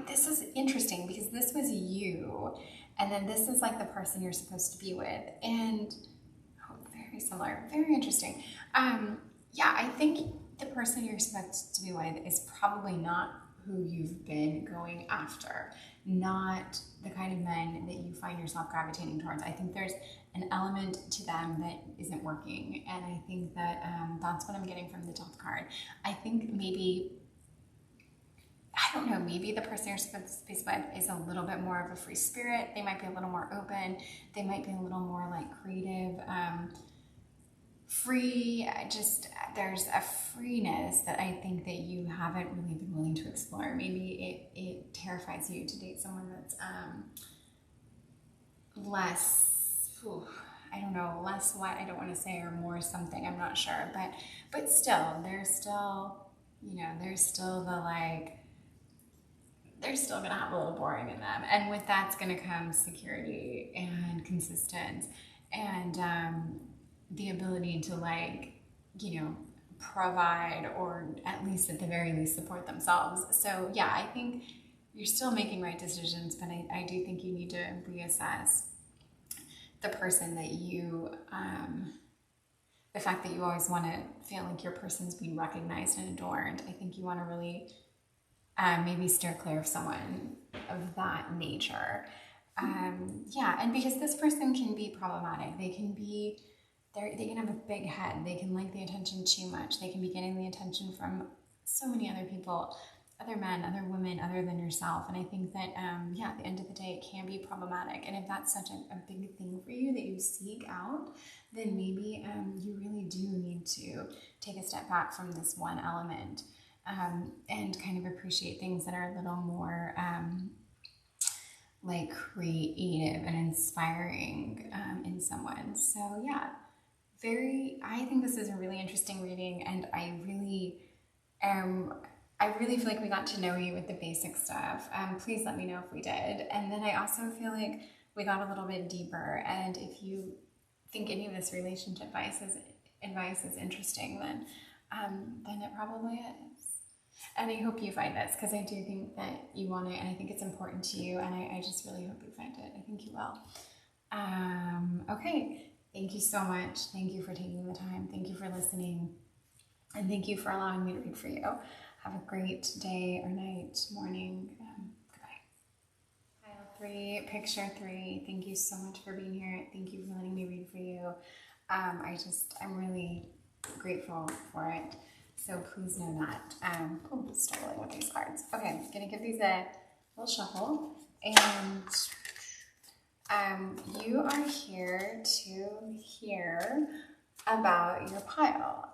This is interesting because this was you. And then this is like the person you're supposed to be with. And very similar, very interesting. Yeah, I think the person you're supposed to be with is probably not who you've been going after. not the kind of men that you find yourself gravitating towards. I think there's an element to them that isn't working, and I think that that's what I'm getting from the Death card. I think maybe, I don't know, maybe the person you're supposed to space with is a little bit more of a free spirit. They might be a little more open. They might be a little more like creative, free. Just, there's a freeness that I think that you haven't really been willing to explore. Maybe it terrifies you to date someone that's less, I don't know, less what, I don't want to say, or more something, I'm not sure. But still, there's still, you know, there's still the like, they're still going to have a little boring in them. And with that's going to come security and consistency and the ability to, like, you know, provide, or at least at the very least support themselves. So yeah, I think you're still making right decisions, but I do think you need to reassess the person that you, the fact that you always want to feel like your person's being recognized and adored. I think you want to really maybe steer clear of someone of that nature. Yeah, and because this person can be problematic. They can be, they can have a big head. They can like the attention too much. They can be getting the attention from so many other people, other men, other women, other than yourself. And I think that, yeah, at the end of the day, it can be problematic. And if that's such a big thing for you that you seek out, then maybe you really do need to take a step back from this one element. And kind of appreciate things that are a little more like creative and inspiring in someone. So yeah, I think this is a really interesting reading, and I really feel like we got to know you with the basic stuff. Please let me know if we did. And then I also feel like we got a little bit deeper, and if you think any of this relationship advice is interesting, then it probably is. And I hope you find this, because I do think that you want it, and I think it's important to you, and I just really hope you find it. I think you will. Okay, thank you so much. Thank you for taking the time. Thank you for listening, and thank you for allowing me to read for you. Have a great day or night, morning. Goodbye. Pile 3, picture 3. Thank you so much for being here. Thank you for letting me read for you. I'm really grateful for it. So please know that. I'm struggling with these cards. Okay, I'm gonna give these a little shuffle, and you are here to hear about your pile,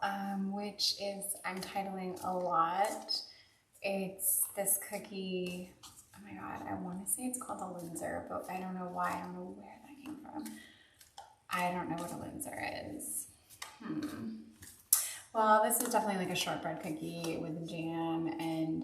which is, I'm titling a lot. It's this cookie. Oh my god, I want to say it's called a Linzer, but I don't know why. I don't know where that came from. I don't know what a Linzer is. Well, this is definitely like a shortbread cookie with jam and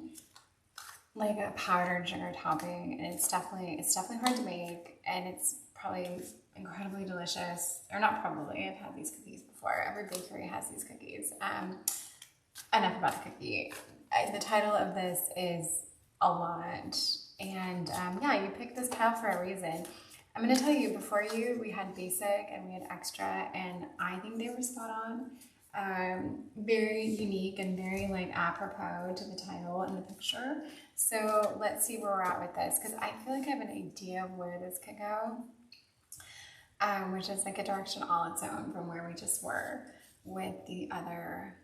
like a powdered sugar topping, and it's definitely hard to make, and it's probably incredibly delicious. Or not probably, I've had these cookies before. Every bakery has these cookies. Enough about the cookie. The title of this is a lot, and yeah, you picked this pile for a reason. I'm going to tell you, before we had basic and we had extra, and I think they were spot on. Very unique and very like apropos to the title and the picture. So let's see where we're at with this, because I feel like I have an idea of where this could go, which is like a direction all its own from where we just were with the other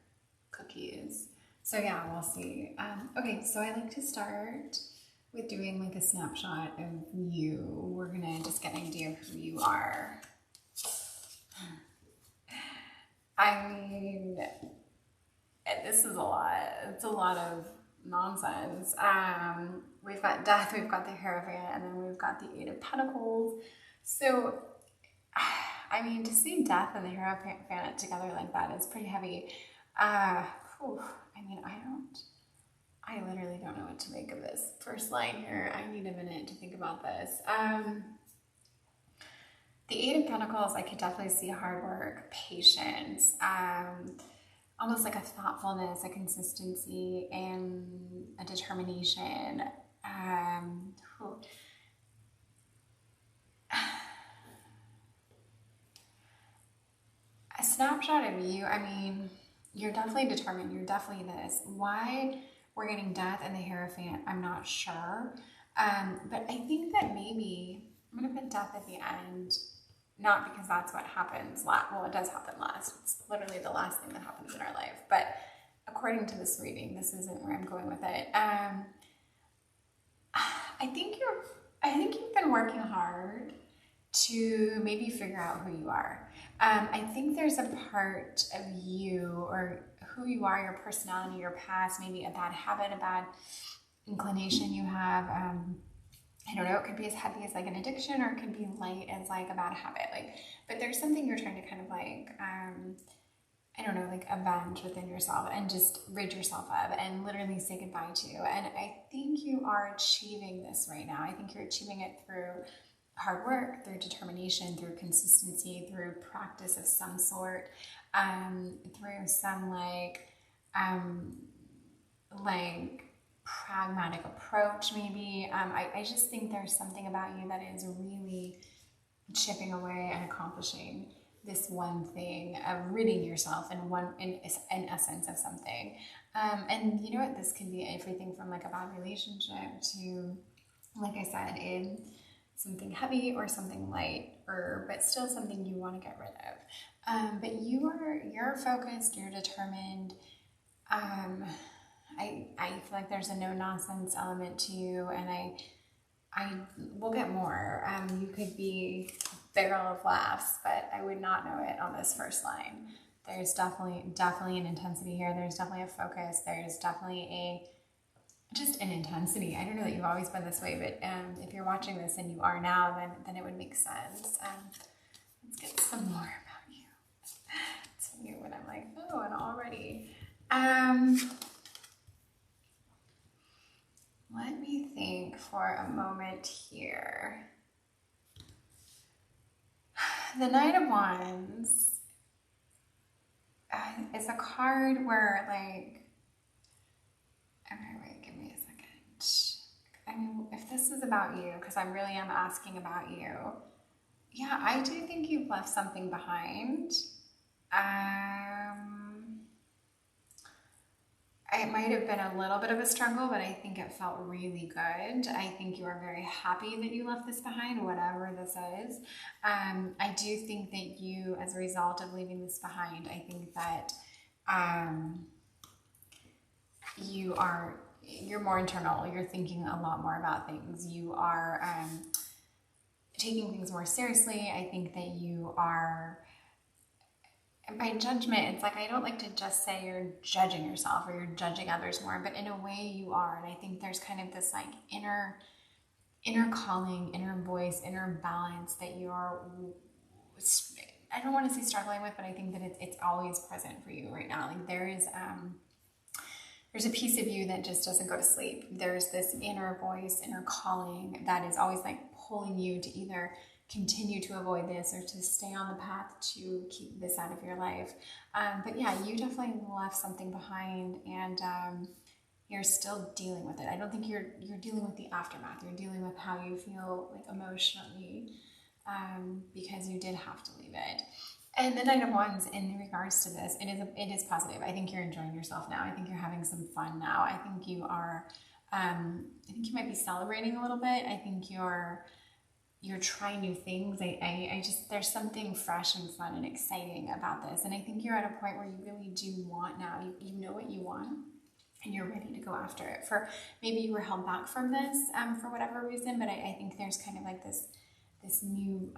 cookies. So yeah, we'll see. Okay, so I like to start with doing like a snapshot of you. We're gonna just get an idea of who you are. I mean, this is a lot. It's a lot of nonsense. We've got Death, we've got the Hierophant, and then we've got the Eight of Pentacles. So, I mean, to see Death and the Hierophant together like that is pretty heavy. I mean, I literally don't know what to make of this first line here. I need a minute to think about this. The Eight of Pentacles, I could definitely see hard work, patience, almost like a thoughtfulness, a consistency, and a determination. A snapshot of you, I mean, you're definitely determined. You're definitely this. Why we're getting Death and the Hierophant, I'm not sure. But I think that maybe I'm going to put death at the end, not because that's what happens last. Well, it does happen last. It's literally the last thing that happens in our life. But according to this reading, this isn't where I'm going with it. I think you've been working hard to maybe figure out who you are. I think there's a part of you, or who you are, your personality, your past, maybe a bad habit, a bad inclination you have. I don't know, it could be as heavy as like an addiction, or it could be light as like a bad habit. But there's something you're trying to kind of I don't know, like avenge within yourself and just rid yourself of and literally say goodbye to. And I think you are achieving this right now. I think you're achieving it through hard work, through determination, through consistency, through practice of some sort, through some like pragmatic approach maybe. I just think there's something about you that is really chipping away and accomplishing this one thing of ridding yourself in essence of something. And you know what, this can be everything from like a bad relationship to, like I said, in something heavy or something light, but still something you want to get rid of. But you're focused, you're determined. I feel like there's a no nonsense element to you, and I will get more. You could be a barrel of laughs, but I would not know it on this first line. There's definitely an intensity here. There's definitely a focus. There's definitely just an intensity. I don't know that you've always been this way, but if you're watching this and you are now, then it would make sense. Let's get some more about you. It's funny when I'm like, oh, and already. Let me think for a moment here. The Knight of Wands is a card where, like, okay, wait, give me a second. I mean, if this is about you, because I really am asking about you, yeah, I do think you've left something behind. It might have been a little bit of a struggle, but I think it felt really good. I think you are very happy that you left this behind, whatever this is. I do think that you, as a result of leaving this behind, I think that you're more internal. You're thinking a lot more about things. You are taking things more seriously. I think that you are, by judgment, it's like, I don't like to just say you're judging yourself or you're judging others more, but in a way you are. And I think there's kind of this like inner calling, inner voice, inner balance that you're, I don't want to say struggling with, but I think that it's always present for you right now. Like there's a piece of you that just doesn't go to sleep. There's this inner voice, inner calling that is always like pulling you to either continue to avoid this or to stay on the path to keep this out of your life. But yeah, you definitely left something behind, and you're still dealing with it. I don't think you're dealing with the aftermath. You're dealing with how you feel like emotionally, because you did have to leave it. And the Knight of Wands, in regards to this, it is positive. I think you're enjoying yourself now. I think you're having some fun now. I think you are, I think you might be celebrating a little bit. I think you're trying new things. I just, there's something fresh and fun and exciting about this. And I think you're at a point where you really do want now. You know what you want, and you're ready to go after it. For maybe you were held back from this for whatever reason, but I think there's kind of like this new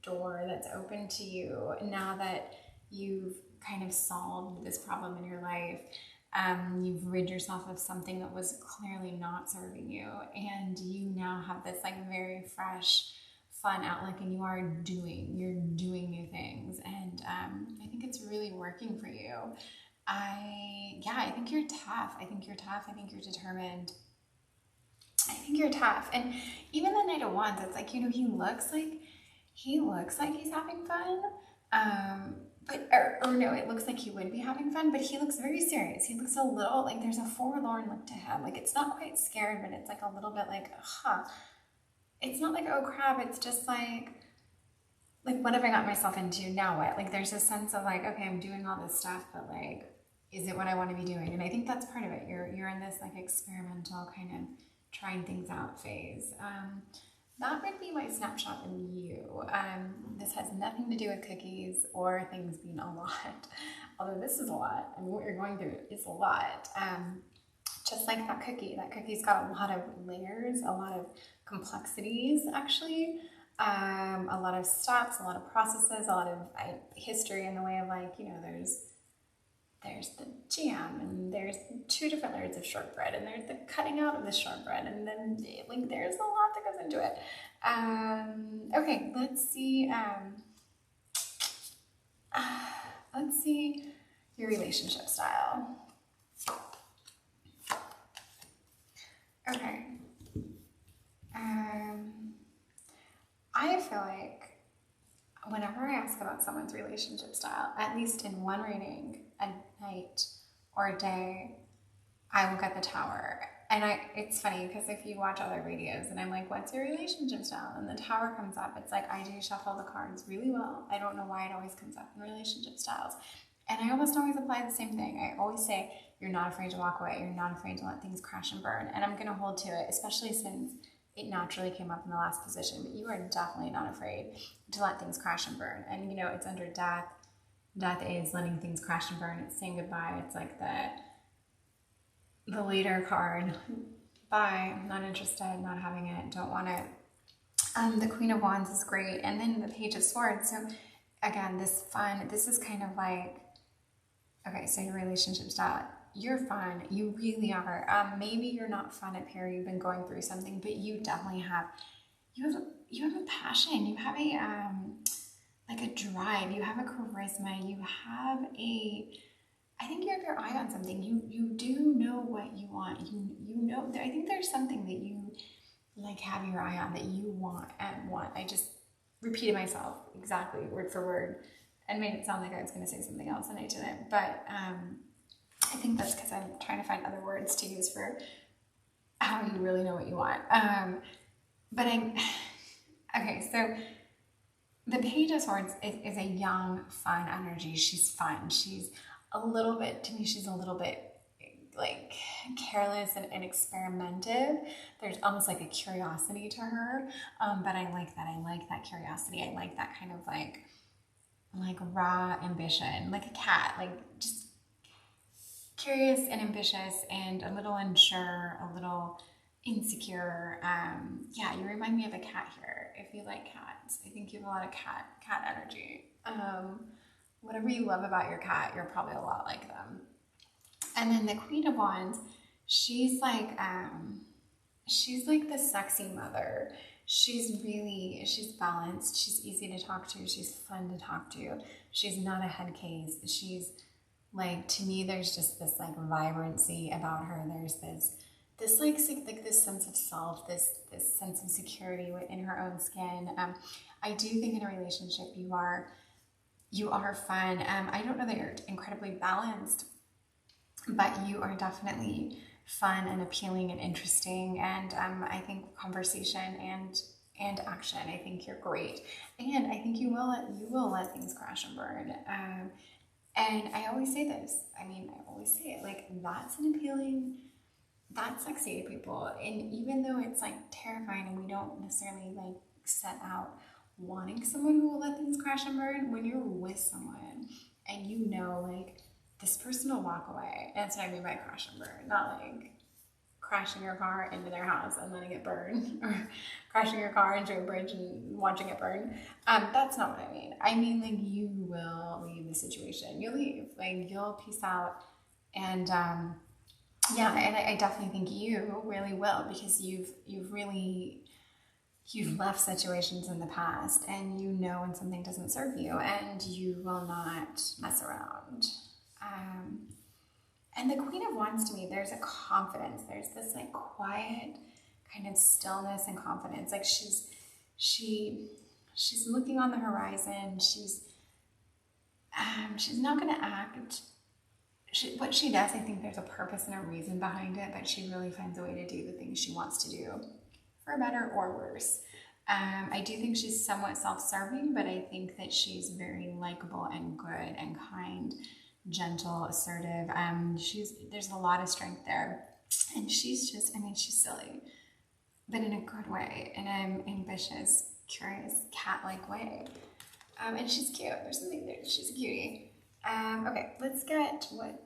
door that's open to you now that you've kind of solved this problem in your life. You've rid yourself of something that was clearly not serving you, and you now have this like very fresh, fun outlook, and you're doing new things, and I think it's really working for you. I think you're tough. I think you're determined. I think you're tough. And even the Knight of Wands, it's like, he looks like he's having fun. No, it looks like he would be having fun, but he looks very serious. He looks a little like there's a forlorn look to him. Like, it's not quite scared, but it's like a little bit like, It's not like, oh crap, it's just like, what have I got myself into? Now what? Like, there's a sense of like, okay, I'm doing all this stuff, but like, is it what I want to be doing? And I think that's part of it. You're in this like experimental kind of trying things out phase. That would be my snapshot of you. This has nothing to do with cookies or things being a lot, although this is a lot. I mean, what you're going through is a lot. Just like that cookie's got a lot of layers, a lot of complexities, actually. A lot of steps, a lot of processes, a lot of history in the way of, like, you know, there's the jam, and there's 2 different layers of shortbread, and there's the cutting out of the shortbread, and then, like, there's a lot that goes into it. Okay, let's see. Let's see your relationship style. Okay. I feel like whenever I ask about someone's relationship style, at least in one reading, a night or a day, I will get the Tower. And it's funny because if you watch other videos and I'm like, what's your relationship style? And the Tower comes up, it's like I do shuffle the cards really well. I don't know why it always comes up in relationship styles. And I almost always apply the same thing. I always say, you're not afraid to walk away. You're not afraid to let things crash and burn. And I'm going to hold to it, especially since it naturally came up in the last position. But you are definitely not afraid to let things crash and burn. And, you know, it's under death. Death is letting things crash and burn. It's saying goodbye. It's like the leader card. Bye. I'm not interested. Not having it. Don't want it. The Queen of Wands is great. And then the Page of Swords. So again, this is kind of like, okay, so your relationship style, you're fun. You really are. Maybe you're not fun up here. You've been going through something, but you definitely have, you have a passion. You have a, like a drive. You have a charisma. You have I think you have your eye on something. You do know what you want. You know, I think there's something that you like have your eye on that you want and want. I just repeated myself exactly word for word and made it sound like I was going to say something else and I didn't. But I think that's because I'm trying to find other words to use for how you really know what you want. Okay, so the Page of Swords is a young, fun energy. She's fun. She's a little bit, to me, she's a little bit like careless and experimentative. There's almost like a curiosity to her, but I like that. I like that curiosity. I like that kind of like raw ambition, like a cat, like just curious and ambitious and a little unsure, a little insecure. Yeah, you remind me of a cat here. If you like cats, I think you have a lot of cat energy. Whatever you love about your cat, you're probably a lot like them. And then the Queen of Wands, she's like the sexy mother. She's balanced. She's easy to talk to. She's fun to talk to. She's not a head case. She's like, to me, there's just this like vibrancy about her. There's this this sense of self, this sense of security within her own skin. I do think in a relationship you are fun. I don't know that you're incredibly balanced, but you are definitely fun and appealing and interesting. And I think conversation and action, I think you're great. And I think you will let things crash and burn. And I always say this. I mean, I always say it. Like, that's sexy to people. And even though it's like terrifying and we don't necessarily like set out wanting someone who will let things crash and burn, when you're with someone and you know, like, this person will walk away. And that's what I mean by crash and burn. Not like crashing your car into their house and letting it burn, or crashing your car into a bridge and watching it burn. That's not what I mean. I mean, like, you will leave the situation. You'll leave. Like, you'll peace out. And yeah, and I definitely think you really will, because you've left situations in the past, and you know when something doesn't serve you, and you will not mess around. And the Queen of Wands, to me, there's a confidence. There's this like quiet kind of stillness and confidence. Like she's looking on the horizon. She's not going to act. What she does, I think there's a purpose and a reason behind it, but she really finds a way to do the things she wants to do, for better or worse. I do think she's somewhat self-serving, but I think that she's very likable and good and kind, gentle, assertive. There's a lot of strength there. And she's just, I mean, she's silly. but in a good way, in an ambitious, curious, cat-like way. And she's cute. There's something there. She's a cutie. Okay, let's get what,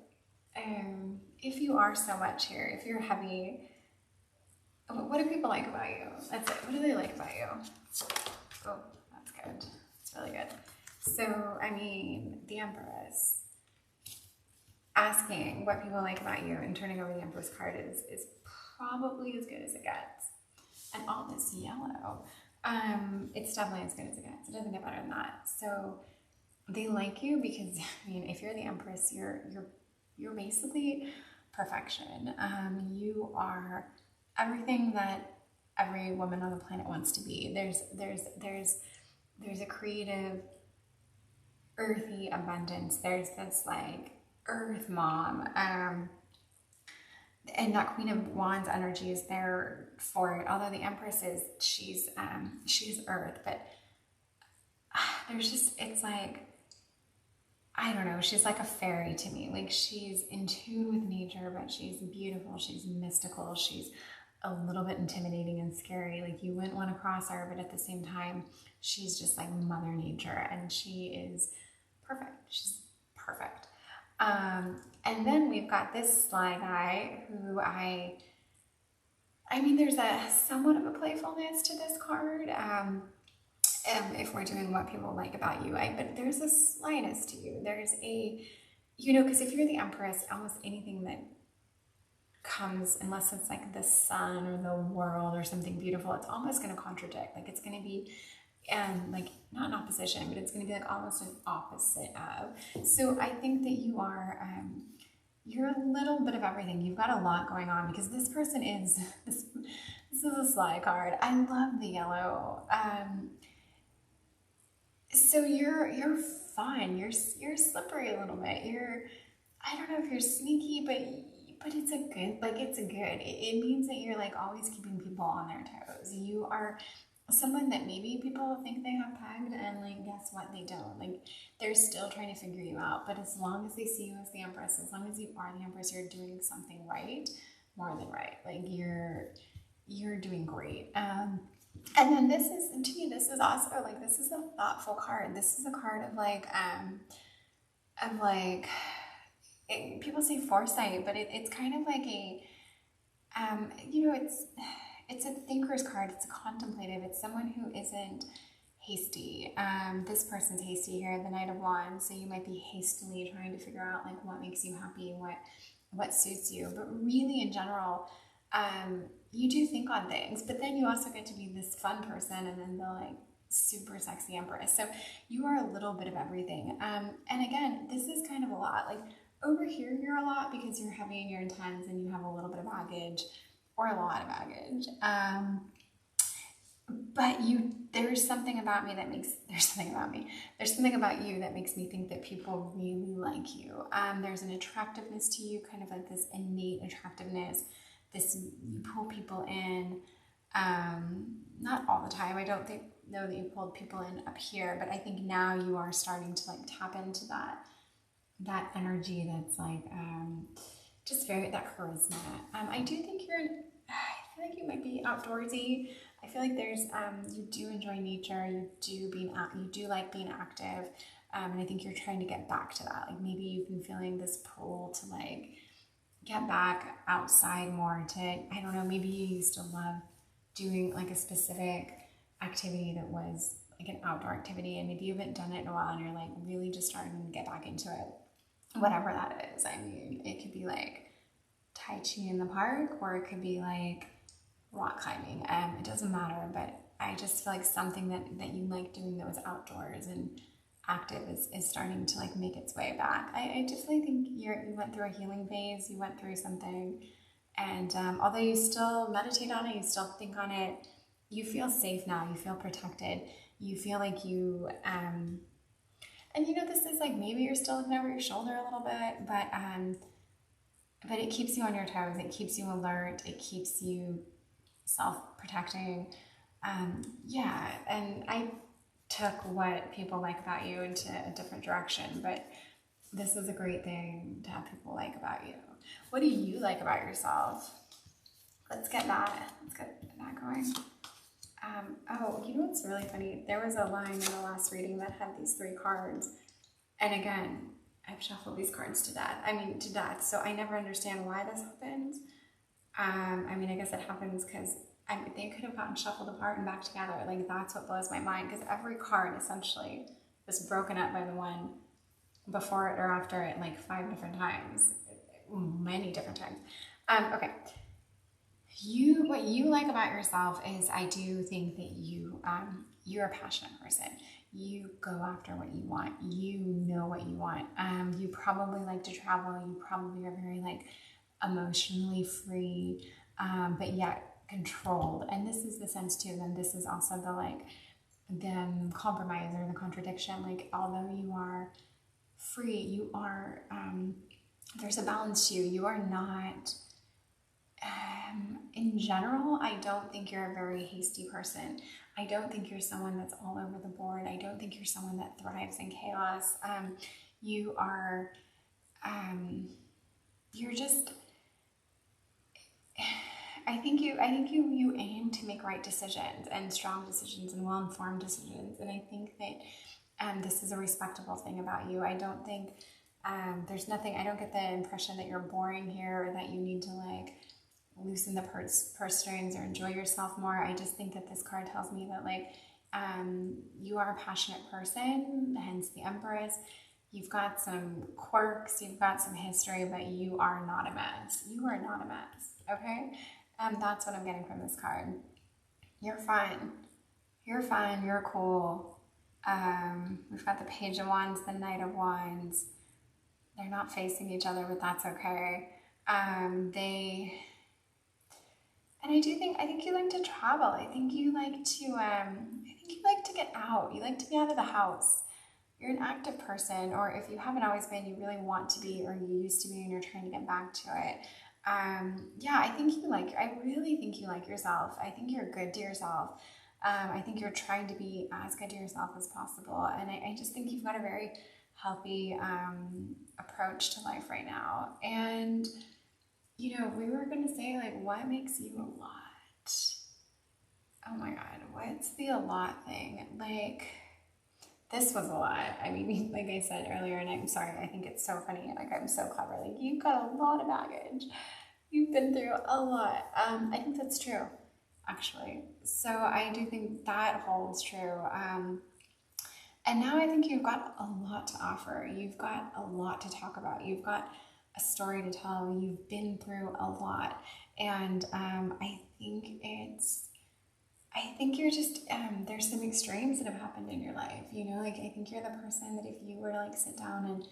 if you are so much here, if you're heavy, what do people like about you? That's it. What do they like about you? Oh, that's good. It's really good. So, I mean, the Empress. Asking what people like about you and turning over the Empress card is probably as good as it gets. And all this yellow, it's definitely as good as it gets. It doesn't get better than that. So they like you because, I mean, if you're the Empress, you're basically perfection. You are everything that every woman on the planet wants to be. There's a creative, earthy abundance. There's this like earth mom, and that Queen of Wands energy is there for it. Although the Empress she's earth, but there's just, it's like, I don't know, she's like a fairy to me. Like, she's in tune with nature, but she's beautiful, she's mystical, she's a little bit intimidating and scary. Like, you wouldn't want to cross her, but at the same time, she's just like Mother Nature, and she is perfect. She's perfect. And then we've got this sly guy who I mean, there's a somewhat of a playfulness to this card. If we're doing what people like about you, but there's a slyness to you. There's a, you know, because if you're the Empress, almost anything that comes, unless it's like the sun or the world or something beautiful, it's almost going to contradict. Like, it's going to be, like, not in opposition, but it's going to be like almost an opposite of. So I think that you are, you're a little bit of everything. You've got a lot going on, because this person is, this is a sly card. I love the yellow. So you're fun. You're slippery a little bit. I don't know if you're sneaky, but it's a good, like, it's a good. It means that you're like always keeping people on their toes. You are someone that maybe people think they have pegged, and like, guess what? They don't. Like, they're still trying to figure you out. But as long as they see you as the Empress, as long as you are the Empress, you're doing something right, more than right. Like, you're doing great. And then this is, to me, this is also like, this is a thoughtful card. This is a card of like, people say foresight, but it's kind of like a, you know, it's a thinker's card. It's a contemplative. It's someone who isn't hasty. This person's hasty here, the Knight of Wands. So you might be hastily trying to figure out like what makes you happy, what suits you. But really, in general, you do think on things, but then you also get to be this fun person, and then the like super sexy Empress. So you are a little bit of everything. And again, this is kind of a lot. Like, over here, you're a lot because you're heavy and you're intense and you have a little bit of baggage, or a lot of baggage. But there's something about me that makes, there's something about you that makes me think that people really like you. There's an attractiveness to you, kind of like this innate attractiveness. You pull people in, not all the time. I don't know that you pulled people in up here, but I think now you are starting to like tap into that energy that's like, just very, that charisma. I do think I feel like you might be outdoorsy. I feel like there's, you do enjoy nature. You do like being active. And I think you're trying to get back to that. Like, maybe you've been feeling this pull to like get back outside more, to, I don't know, maybe you used to love doing like a specific activity that was like an outdoor activity, and maybe you haven't done it in a while and you're like really just starting to get back into it. Whatever that is. I mean, it could be like Tai Chi in the park, or it could be like rock climbing. It doesn't matter, but I just feel like something that you like doing that was outdoors and active is starting to like make its way back. I definitely think you went through a healing phase. You went through something, and although you still meditate on it, you still think on it, you feel safe now. You feel protected. You feel like you and you know, this is like, maybe you're still looking over your shoulder a little bit, but it keeps you on your toes. It keeps you alert. It keeps you self-protecting. Yeah, and I took what people like about you into a different direction, but this is a great thing to have people like about you. What do you like about yourself? let's get that going. Oh, you know what's really funny? There was a line in the last reading that had these 3 cards. And again, I've shuffled these cards to death. So I never understand why this happens. I mean, I guess it happens because they could have gotten shuffled apart and back together. Like, that's what blows my mind, because every card essentially was broken up by the one before it or after it, like 5 different times, many different times. Okay. What you like about yourself is, I do think that you're a passionate person. You go after what you want. You know what you want. You probably like to travel. You probably are very like emotionally free, but yet controlled. And this is the sense too. Then this is also the compromise or the contradiction. Like, although you are free, you are, there's a balance to you. You are not, in general, I don't think you're a very hasty person. I don't think you're someone that's all over the board. I don't think you're someone that thrives in chaos. You are, you're just, I think you aim to make right decisions and strong decisions and well-informed decisions. And I think that this is a respectable thing about you. I don't think there's nothing, I don't get the impression that you're boring here or that you need to like loosen the purse strings or enjoy yourself more. I just think that this card tells me that like you are a passionate person, hence the Empress. You've got some quirks, you've got some history, but you are not a mess. You are not a mess, okay? That's what I'm getting from this card. You're fine. You're fine, you're cool. We've got the Page of Wands, the Knight of Wands. They're not facing each other, but that's okay. And I think you like to travel. I think you like to get out. You like to be out of the house. You're an active person, or if you haven't always been, you really want to be, or you used to be and you're trying to get back to it. Yeah, I really think you like yourself. I think you're good to yourself. I think you're trying to be as good to yourself as possible. And I just think you've got a very healthy approach to life right now. And you know, we were going to say, like, what makes you a lot? Oh my God, what's the a lot thing? Like, this was a lot. I mean, like I said earlier, and I'm sorry, I think it's so funny. Like, I'm so clever. Like, you've got a lot of baggage. You've been through a lot. I think that's true, actually. So I do think that holds true. And now I think you've got a lot to offer. You've got a lot to talk about. You've got a story to tell. You've been through a lot, and I think you're just there's some extremes that have happened in your life, you know. Like, I think you're the person that if you were to like sit down and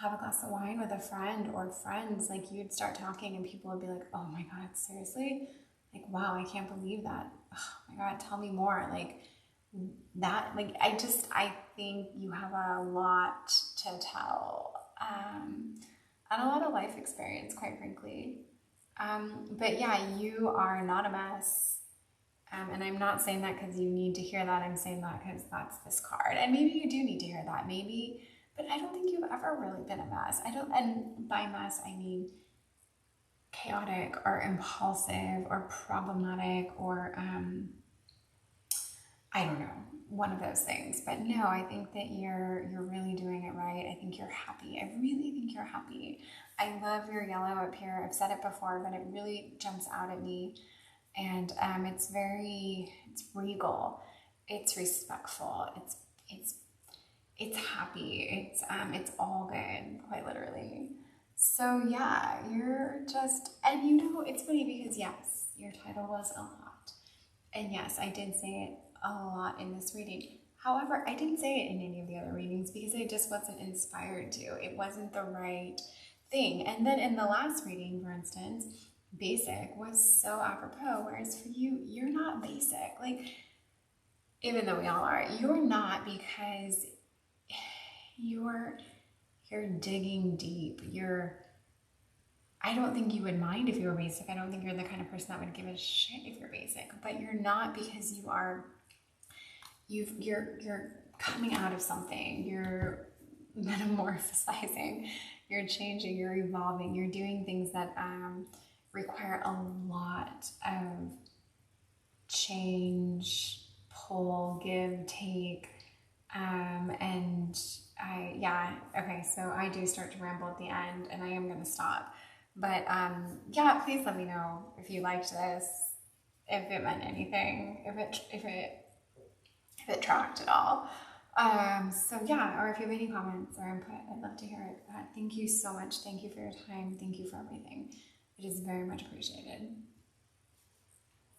have a glass of wine with a friend or friends, like, you'd start talking and people would be like, oh my God, seriously? Like, wow, I can't believe that. Oh my God, tell me more. Like that, like, I think you have a lot to tell, and a lot of life experience, quite frankly. But yeah, you are not a mess. And I'm not saying that because you need to hear that. I'm saying that because that's this card. And maybe you do need to hear that, maybe. But I don't think you've ever really been a mess. And by mess, I mean chaotic or impulsive or problematic or, I don't know, one of those things. But no, I think that you're really doing it right. I think you're happy. I really think you're happy. I love your yellow up here. I've said it before, but it really jumps out at me. And it's regal, it's respectful, it's happy, it's all good, quite literally. So yeah, you're just, and you know, it's funny because yes, your title was a lot, and yes, I did say it a lot in this reading. However, I didn't say it in any of the other readings because I just wasn't inspired to. It wasn't the right thing. And then in the last reading, for instance, basic was so apropos, whereas for you, you're not basic. Like, even though we all are, you're not, because you're digging deep. I don't think you would mind if you were basic. I don't think you're the kind of person that would give a shit if you're basic, but you're not, because you're coming out of something. You're metamorphosizing, you're changing, you're evolving, you're doing things that require a lot of change, pull, give, take, and okay, so I do start to ramble at the end, and I am going to stop. But yeah, please let me know if you liked this, if it meant anything, if it tracked at all. So yeah, or if you have any comments or input, I'd love to hear it. Thank you so much. Thank you for your time. Thank you for everything. It is very much appreciated.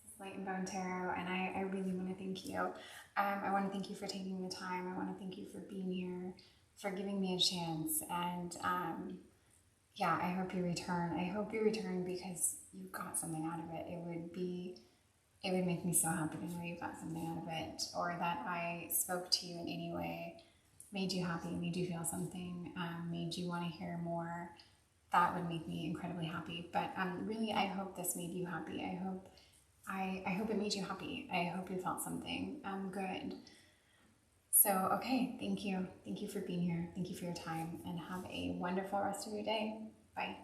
This is Light and Bone Tarot, and I really want to thank you. I want to thank you for taking the time. I want to thank you for being here, for giving me a chance. And yeah, I hope you return. I hope you return because you got something out of it. It would make me so happy to know you got something out of it, or that I spoke to you in any way, made you happy, made you feel something, made you want to hear more. That would make me incredibly happy. But really, I hope this made you happy. I hope it made you happy. I hope you felt something good. So, okay, thank you. Thank you for being here. Thank you for your time, and have a wonderful rest of your day. Bye.